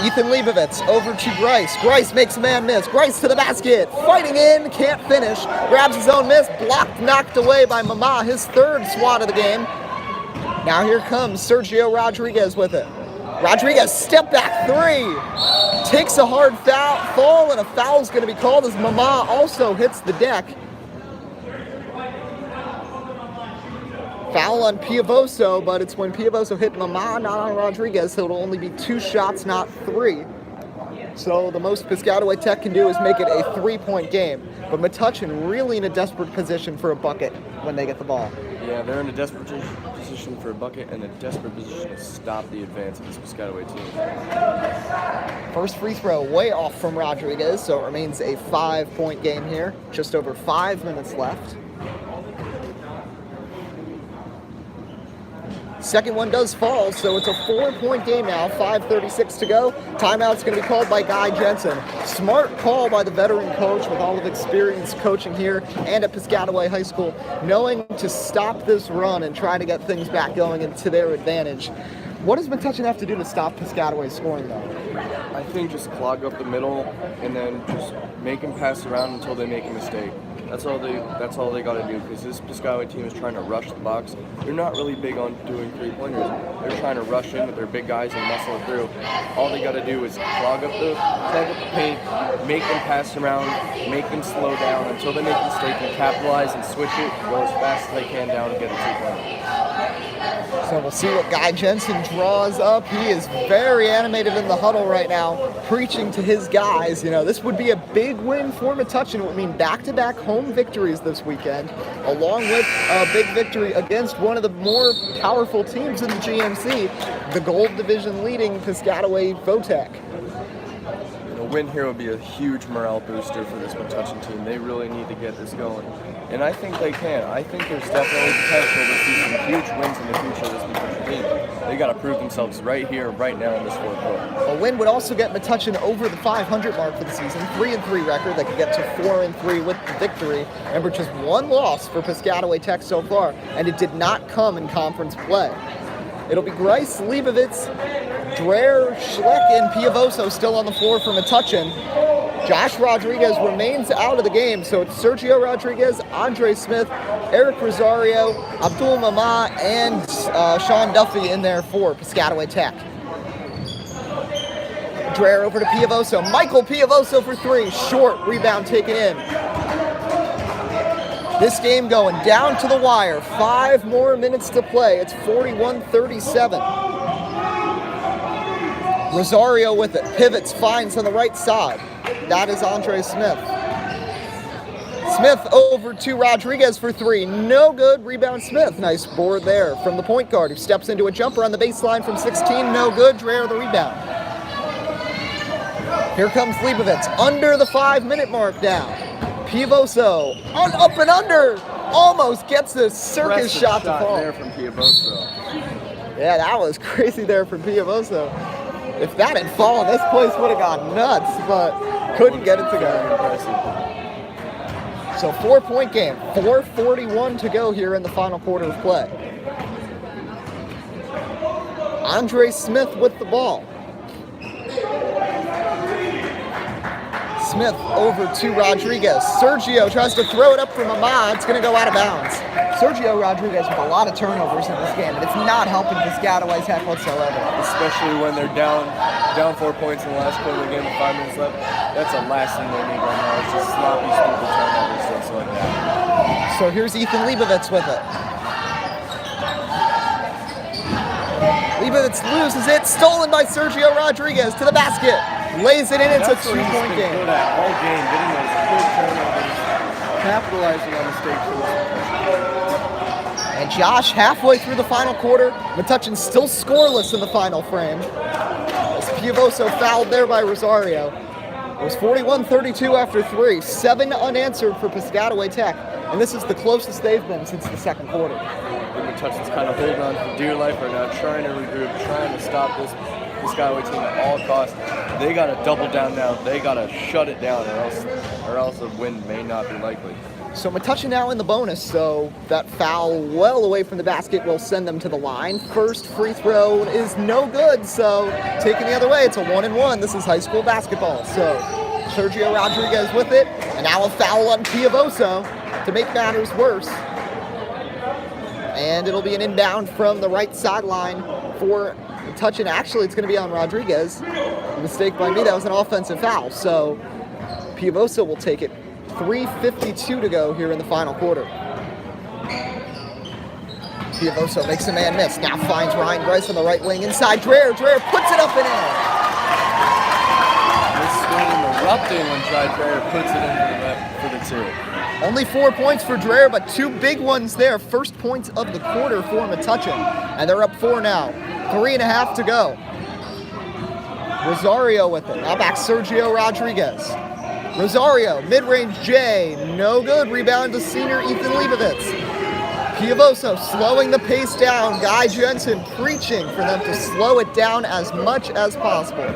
Ethan Leibovitz over to Grice. Grice makes a man miss. Grice to the basket. Fighting in, can't finish. Grabs his own miss. Blocked, knocked away by Mama. His third swat of the game. Now here comes Sergio Rodriguez with it. Rodriguez, step back three. Takes a hard fall, and a foul's going to be called as Mama also hits the deck. Foul on Piavoso, but it's when Piavoso hit Mama, not on Rodriguez, so it'll only be 2 shots, not 3. So the most Piscataway Tech can do is make it a 3-point game. But Metuchen really in a desperate position for a bucket when they get the ball. Yeah, they're in a desperate position for a bucket and a desperate position to stop the advance of this Piscataway team. First free throw way off from Rodriguez, so it remains a 5-point game here. Just over 5 minutes left. Second one does fall, so it's a 4-point game now, 5:36 to go. Timeout's going to be called by Guy Jensen. Smart call by the veteran coach with all of experience coaching here and at Piscataway High School, knowing to stop this run and try to get things back going into their advantage. What does Metuchen have to do to stop Piscataway scoring, though? I think just clog up the middle and then just make them pass around until they make a mistake. That's all they got to do, because this Piscataway team is trying to rush the box. They're not really big on doing three-pointers. They're trying to rush in with their big guys and muscle it through. All they got to do is clog up the paint, make them pass around, make them slow down until they make a mistake and capitalize and switch it, go as fast as they can down and get a two-pointer. So we'll see what Guy Jensen draws up. He is very animated in the huddle right now, preaching to his guys. You know, this would be a big win for Metuchen. It would mean back-to-back home victories this weekend, along with a big victory against one of the more powerful teams in the GMC, the Gold Division leading Piscataway Tech. A win here would be a huge morale booster for this Metuchen team. They really need to get this going. And I think they can. I think there's definitely potential to see some huge wins in the future of this Metuchen team. They got to prove themselves right here, right now in this fourth quarter. A win would also get Metuchen over the 500 mark for the season. 3-3 record. They could get to 4-3 with the victory. Remember, just one loss for Piscataway Tech so far, and it did not come in conference play. It'll be Grice, Leibovitz, Dreher, Schleck, and Piavoso still on the floor for Metuchen. Josh Rodriguez remains out of the game, so it's Sergio Rodriguez, Andre Smith, Eric Rosario, Abdul Mama, and Sean Duffy in there for Piscataway Tech. Dreher over to Piavoso. Michael Piavoso for 3. Short rebound taken in. This game going down to the wire. 5 more minutes to play. It's 41-37. Rosario with it. Pivots, finds on the right side. That is Andre Smith. Smith over to Rodriguez for 3. No good. Rebound Smith. Nice board there from the point guard, who steps into a jumper on the baseline from 16. No good. Dreher the rebound. Here comes Leibovitz. Under the 5-minute mark now. Piavoso up and under. Almost gets a circus shot to fall. There from Piavoso. Yeah, that was crazy there from Piavoso. If that had fallen, this place would have gone nuts, but couldn't get it to go. So 4-point game, 4:41 to go here in the final quarter of play. Andre Smith with the ball. Smith over to Rodriguez. Sergio tries to throw it up from Mama. It's going to go out of bounds. Sergio Rodriguez with a lot of turnovers in this game, and it's not helping Piscataway Tech whatsoever. Especially when they're down 4 points in the last quarter of the game with 5 minutes left. That's the last thing they need right now. It's just sloppy, stupid turnovers, things like that. So here's Ethan Leibovitz with it. Leibovitz loses it, stolen by Sergio Rodriguez to the basket. Lays it in, it's a 2-point game. Good at all game, getting those quick turnovers, capitalizing on mistakes. And Josh, halfway through the final quarter, Metuchen still scoreless in the final frame. As Piovoso fouled there by Rosario. It was 41-32 after 3, 7 unanswered for Piscataway Tech, and this is the closest they've been since the second quarter. Metuchen's kind of holding on for dear life right now, trying to regroup, trying to stop this Piscataway team at all costs. They got to double down now. They got to shut it down, or else a win may not be likely. So Metuchen now in the bonus, so that foul well away from the basket will send them to the line. First free throw is no good, so taking the other way, it's a 1-1. This is high school basketball. So Sergio Rodriguez with it, and now a foul on Piovoso to make matters worse. And it'll be an inbound from the right sideline for Metuchen. Actually, it's going to be on Rodriguez. A mistake by me, that was an offensive foul. So Piovoso will take it. 3:52 to go here in the final quarter. Piovoso makes a man miss. Now finds Ryan Grice on the right wing inside. Dreher puts it up and in. This game erupting when Dreher puts it in for the two. Only 4 points for Dreher, but 2 big ones there. First points of the quarter for Metuchen. And they're up 4 now. 3.5 to go. Rosario with it. Now back Sergio Rodriguez. Rosario, mid-range J, no good. Rebound to senior Ethan Leibovitz. Piovoso slowing the pace down. Guy Jensen preaching for them to slow it down as much as possible.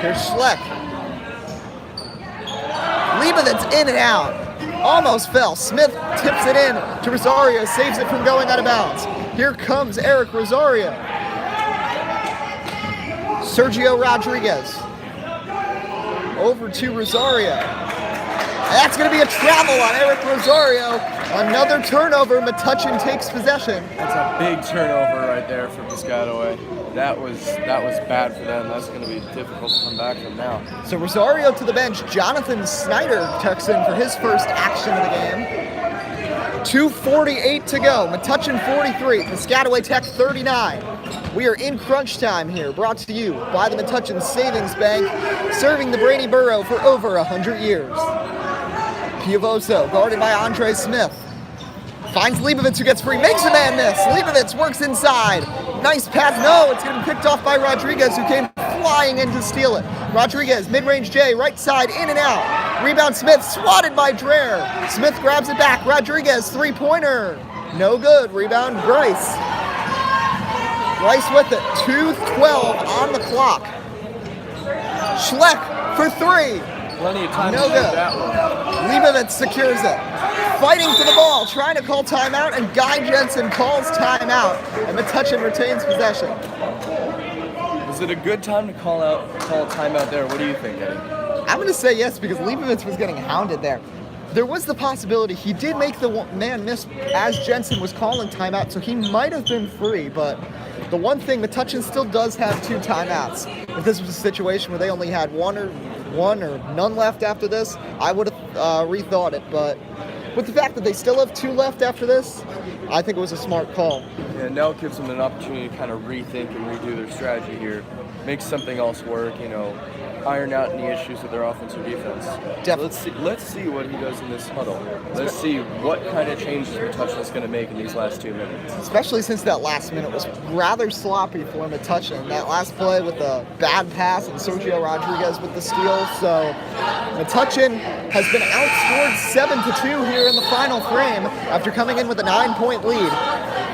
Here's Schleck. Leibovitz in and out. Almost fell. Smith tips it in to Rosario, saves it from going out of bounds. Here comes Eric Rosario. Sergio Rodriguez. Over to Rosario. And that's going to be a travel on Eric Rosario. Another turnover. Metuchen takes possession. That's a big turnover right there for Piscataway. That was bad for them. That's going to be difficult to come back from now. So Rosario to the bench. Jonathan Snyder checks in for his first action of the game. 2:48 to go. Metuchen 43. Piscataway Tech 39. We are in crunch time here, brought to you by the Metuchen Savings Bank, serving the Brady Borough for over 100 years. Piovoso, guarded by Andre Smith. Finds Leibovitz, who gets free, makes a man miss. Leibovitz works inside. Nice pass. No, it's getting picked off by Rodriguez, who came flying in to steal it. Rodriguez, mid-range J, right side, in and out. Rebound Smith, swatted by Dreher. Smith grabs it back. Rodriguez, three-pointer. No good. Rebound Grice. Grice with it. 2:12 on the clock. Schleck for 3. Plenty of time No to shoot good. that one. Leibovitz secures it. Fighting for the ball, trying to call timeout, and Guy Jensen calls timeout, and Metuchen retains possession. Was it a good time to call a timeout there? What do you think, Eddie? I'm going to say yes, because Leibovitz was getting hounded there. There was the possibility he did make the man miss as Jensen was calling timeout, so he might have been free, but the one thing, Metuchen still does have 2 timeouts. If this was a situation where they only had one or none left after this, I would have rethought it, but with the fact that they still have 2 left after this, I think it was a smart call. Yeah, now it gives them an opportunity to kind of rethink and redo their strategy here, make something else work, iron out any issues with their offense or defense. Definitely. Let's see what he does in this huddle. Let's see what kind of changes Metuchen is going to make in these last 2 minutes. Especially since that last minute was rather sloppy for Metuchen. That last play with the bad pass and Sergio Rodriguez with the steal. So Metuchen has been outscored 7-2 here in the final frame after coming in with a 9-point lead.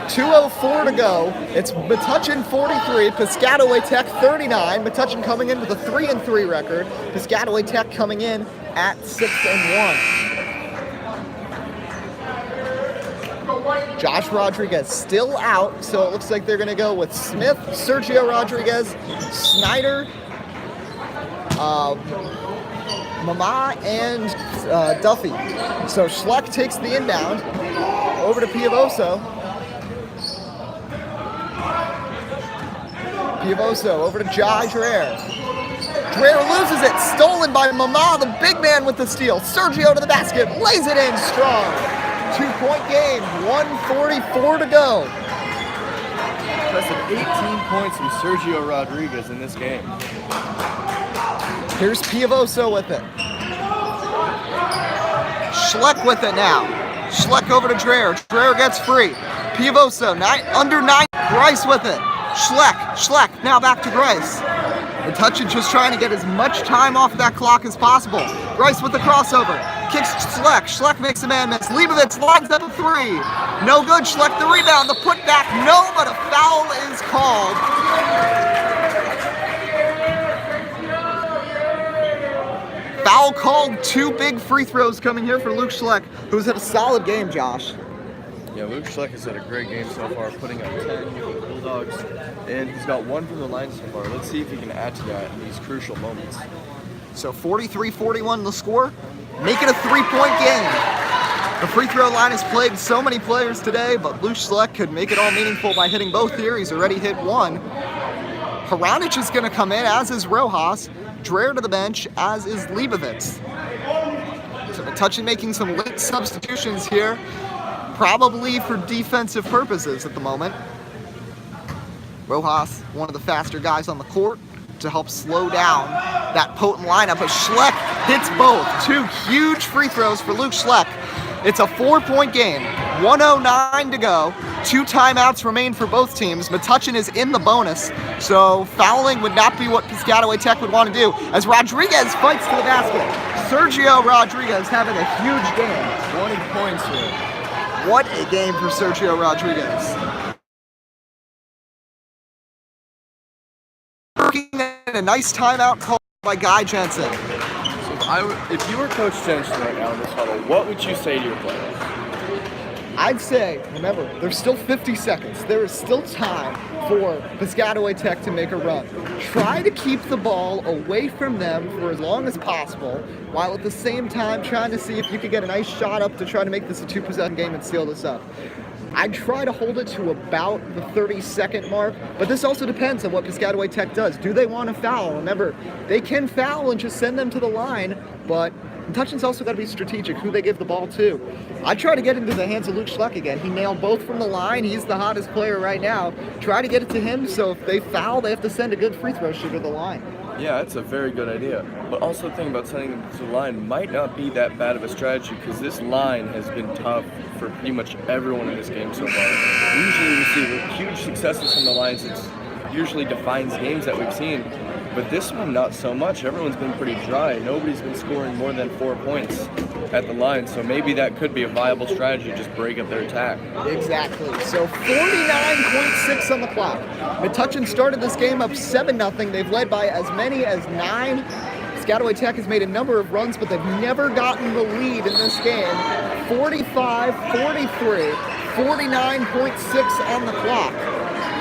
2:04 to go. It's Metuchen 43, Piscataway Tech 39. Metuchen coming in with a 3-3 record. Piscataway Tech coming in at 6-1. Josh Rodriguez still out, so it looks like they're going to go with Smith, Sergio Rodriguez, Snyder, Mama, and Duffy. So Schleck takes the inbound over to Piovoso. Piovoso over to Jai Dreher. Dreher loses it, stolen by Mama, the big man with the steal. Sergio to the basket, lays it in strong. 2-point game, 1:44 to go. Impressive 18 points from Sergio Rodriguez in this game. Here's Piavoso with it. Schleck with it now. Schleck over to Dreher. Dreher gets free. Piavoso, under 9. Grice with it. Schleck, now back to Grice. Metuchen just trying to get as much time off that clock as possible. Grice with the crossover. Kicks Schleck. Schleck makes a man miss. Leibovitz lines up a 3. No good. Schleck the rebound. The putback. No, but a foul is called. Foul called. 2 big free throws coming here for Luke Schleck, who's had a solid game, Josh. Yeah, Luke Schleck has had a great game so far, putting up 10 for the Bulldogs, and he's got 1 from the line so far. Let's see if he can add to that in these crucial moments. So 43-41 the score, make it a 3-point game. The free throw line has plagued so many players today, but Luke Schleck could make it all meaningful by hitting both here. He's already hit 1. Haranic is going to come in, as is Rojas. Dreher to the bench, as is Leibovitz. So Metuchen making some late substitutions here, probably for defensive purposes at the moment. Rojas, one of the faster guys on the court, to help slow down that potent lineup, but Schleck hits both. 2 huge free throws for Luke Schleck. It's a 4-point game, 1:09 to go. 2 timeouts remain for both teams. Metuchen is in the bonus, so fouling would not be what Piscataway Tech would want to do, as Rodriguez fights to the basket. Sergio Rodriguez having a huge game. 20 points here. What a game for Sergio Rodriguez. Working in a nice timeout call by Guy Jensen. So if you were Coach Jensen right now in this huddle, what would you say to your players? I'd say, remember, there's still 50 seconds. There is still time for Piscataway Tech to make a run. Try to keep the ball away from them for as long as possible, while at the same time trying to see if you could get a nice shot up to try to make this a 2-possession game and seal this up. I'd try to hold it to about the 30-second mark, but this also depends on what Piscataway Tech does. Do they want to foul? Remember, they can foul and just send them to the line, but Metuchen's also got to be strategic who they give the ball to. I'd try to get into the hands of Luke Schleck again. He nailed both from the line. He's the hottest player right now. Try to get it to him, so if they foul, they have to send a good free throw shooter to the line. Yeah, that's a very good idea. But also the thing about sending them to the line might not be that bad of a strategy, because this line has been tough for pretty much everyone in this game so far. Usually we see huge successes from the lines. It usually defines games that we've seen. But this one, not so much. Everyone's been pretty dry. Nobody's been scoring more than 4 points at the line. So maybe that could be a viable strategy, just break up their attack. Exactly. So 49.6 on the clock. Metuchen started this game up 7-0. They've led by as many as 9. Piscataway Tech has made a number of runs, but they've never gotten the lead in this game. 45-43, 49.6 on the clock.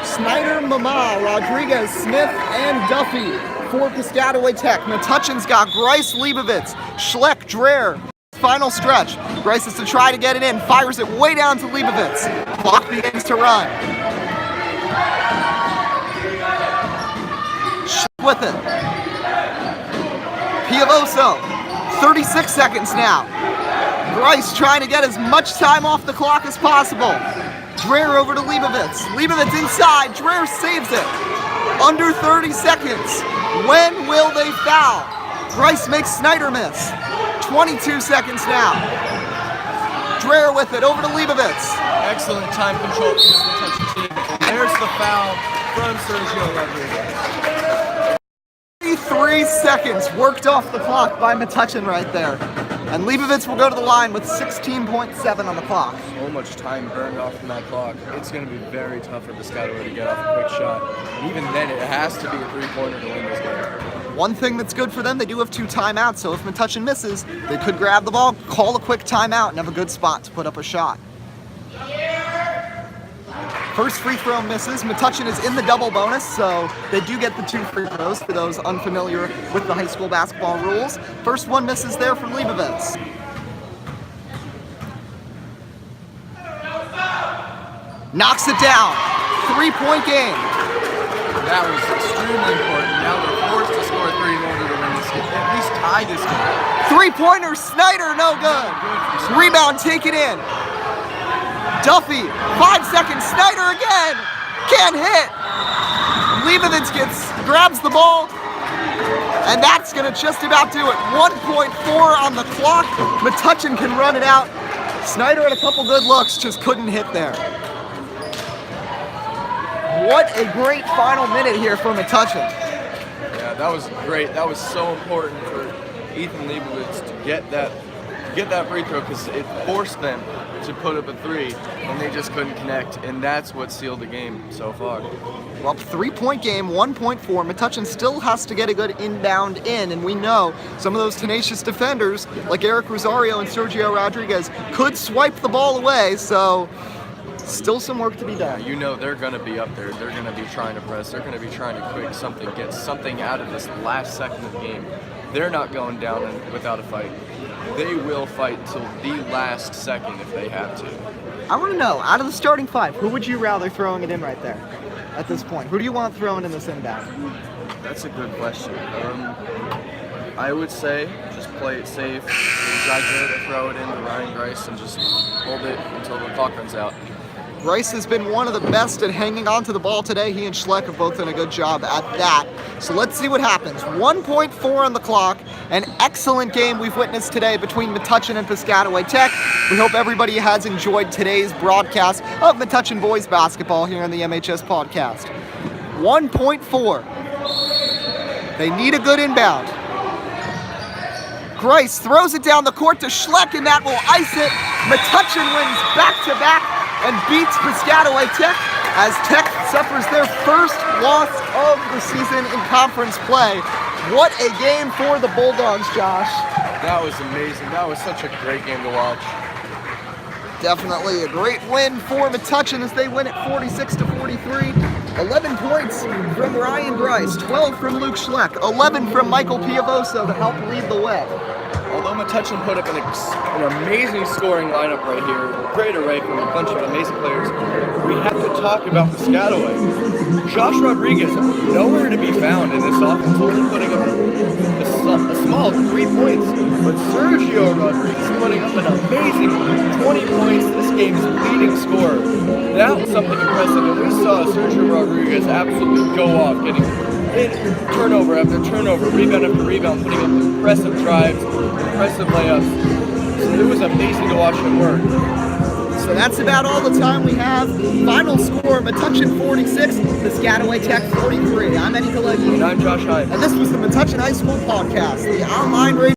Snyder, Mama, Rodriguez, Smith, and Duffy for Piscataway Tech. Metuchen's got Grice, Leibovitz, Schleck, Dreher. Final stretch. Grice is to try to get it in. Fires it way down to Leibovitz. Clock begins to run. Schleck with it. Piavoso. 36 seconds now. Grice trying to get as much time off the clock as possible. Dreher over to Leibovitz. Leibovitz inside. Dreher saves it. Under 30 seconds. When will they foul? Grice makes Snyder miss. 22 seconds now. Dreher with it. Over to Leibovitz. Excellent time control from this Metuchen team. There's the foul from Sergio Rodriguez. 33 seconds worked off the clock by Metuchen right there. And Leibovitz will go to the line with 16.7 on the clock. So much time burned off from that clock. It's going to be very tough for Piscataway to get off a quick shot. And even then, it has to be a 3-pointer to win this game. One thing that's good for them, they do have 2 timeouts, so if Metuchen misses, they could grab the ball, call a quick timeout, and have a good spot to put up a shot. First free throw misses. Metuchen is in the double bonus, so they do get the 2 free throws for those unfamiliar with the high school basketball rules. First one misses there from Leibovitz. Knocks it down. 3-point game. That was extremely important. Now they're forced to score 3 in order to tie this game. Three-pointer, Snyder, no good. Rebound taken in. Duffy, 5 seconds, Snyder again. Can't hit. Leibovitz grabs the ball, and that's gonna just about do it. 1.4 on the clock. Metuchen can run it out. Snyder had a couple good looks, just couldn't hit there. What a great final minute here for Metuchen. Yeah, that was great. That was so important for Ethan Leibovitz to get that free throw because it forced them to put up a three, and they just couldn't connect, and that's what sealed the game so far. Well, 3-point game, 1.4. Metuchen still has to get a good inbound in, and we know some of those tenacious defenders, like Eric Rosario and Sergio Rodriguez, could swipe the ball away, so still some work to be done. You know they're going to be up there. They're going to be trying to press. They're going to be trying to get something out of this last second of the game. They're not going down without a fight. They will fight till the last second if they have to. I want to know, out of the starting five, who would you rather throwing it in right there at this point? Who do you want throwing in this inbound? That's a good question. I would say just play it safe. Exaggerate it, throw it into Ryan Grice, and just hold it until the clock runs out. Grice has been one of the best at hanging on to the ball today. He and Schleck have both done a good job at that. So let's see what happens. 1.4 on the clock. An excellent game we've witnessed today between Metuchen and Piscataway Tech. We hope everybody has enjoyed today's broadcast of Metuchen boys basketball here on the MHS podcast. 1.4. They need a good inbound. Grice throws it down the court to Schleck, and that will ice it. Metuchen wins back-to-back and beats Piscataway Tech as Tech suffers their first loss of the season in conference play. What a game for the Bulldogs, Josh. That was amazing. That was such a great game to watch. Definitely a great win for Metuchen as they win it 46-43. 11 points from Ryan Grice, 12 from Luke Schleck, 11 from Michael Piavoso to help lead the way. Although Metuchen put up an amazing scoring lineup right here, great array from a bunch of amazing players, we have to talk about Piscataway. Josh Rodriguez, nowhere to be found in this offense, only putting up a small 3 points, but Sergio Rodriguez putting up an amazing 20 points, this game's leading scorer. That was something impressive, and we saw Sergio Rodriguez absolutely go off, getting turnover after turnover, rebound after rebound, putting up impressive drives, impressive layups. So it was amazing to watch him work. So that's about all the time we have. Final score, Metuchen 46, Piscataway Tech 43. I'm Kalegi. And I'm Josh Hyman. And this was the Metuchen High School Podcast, the online radio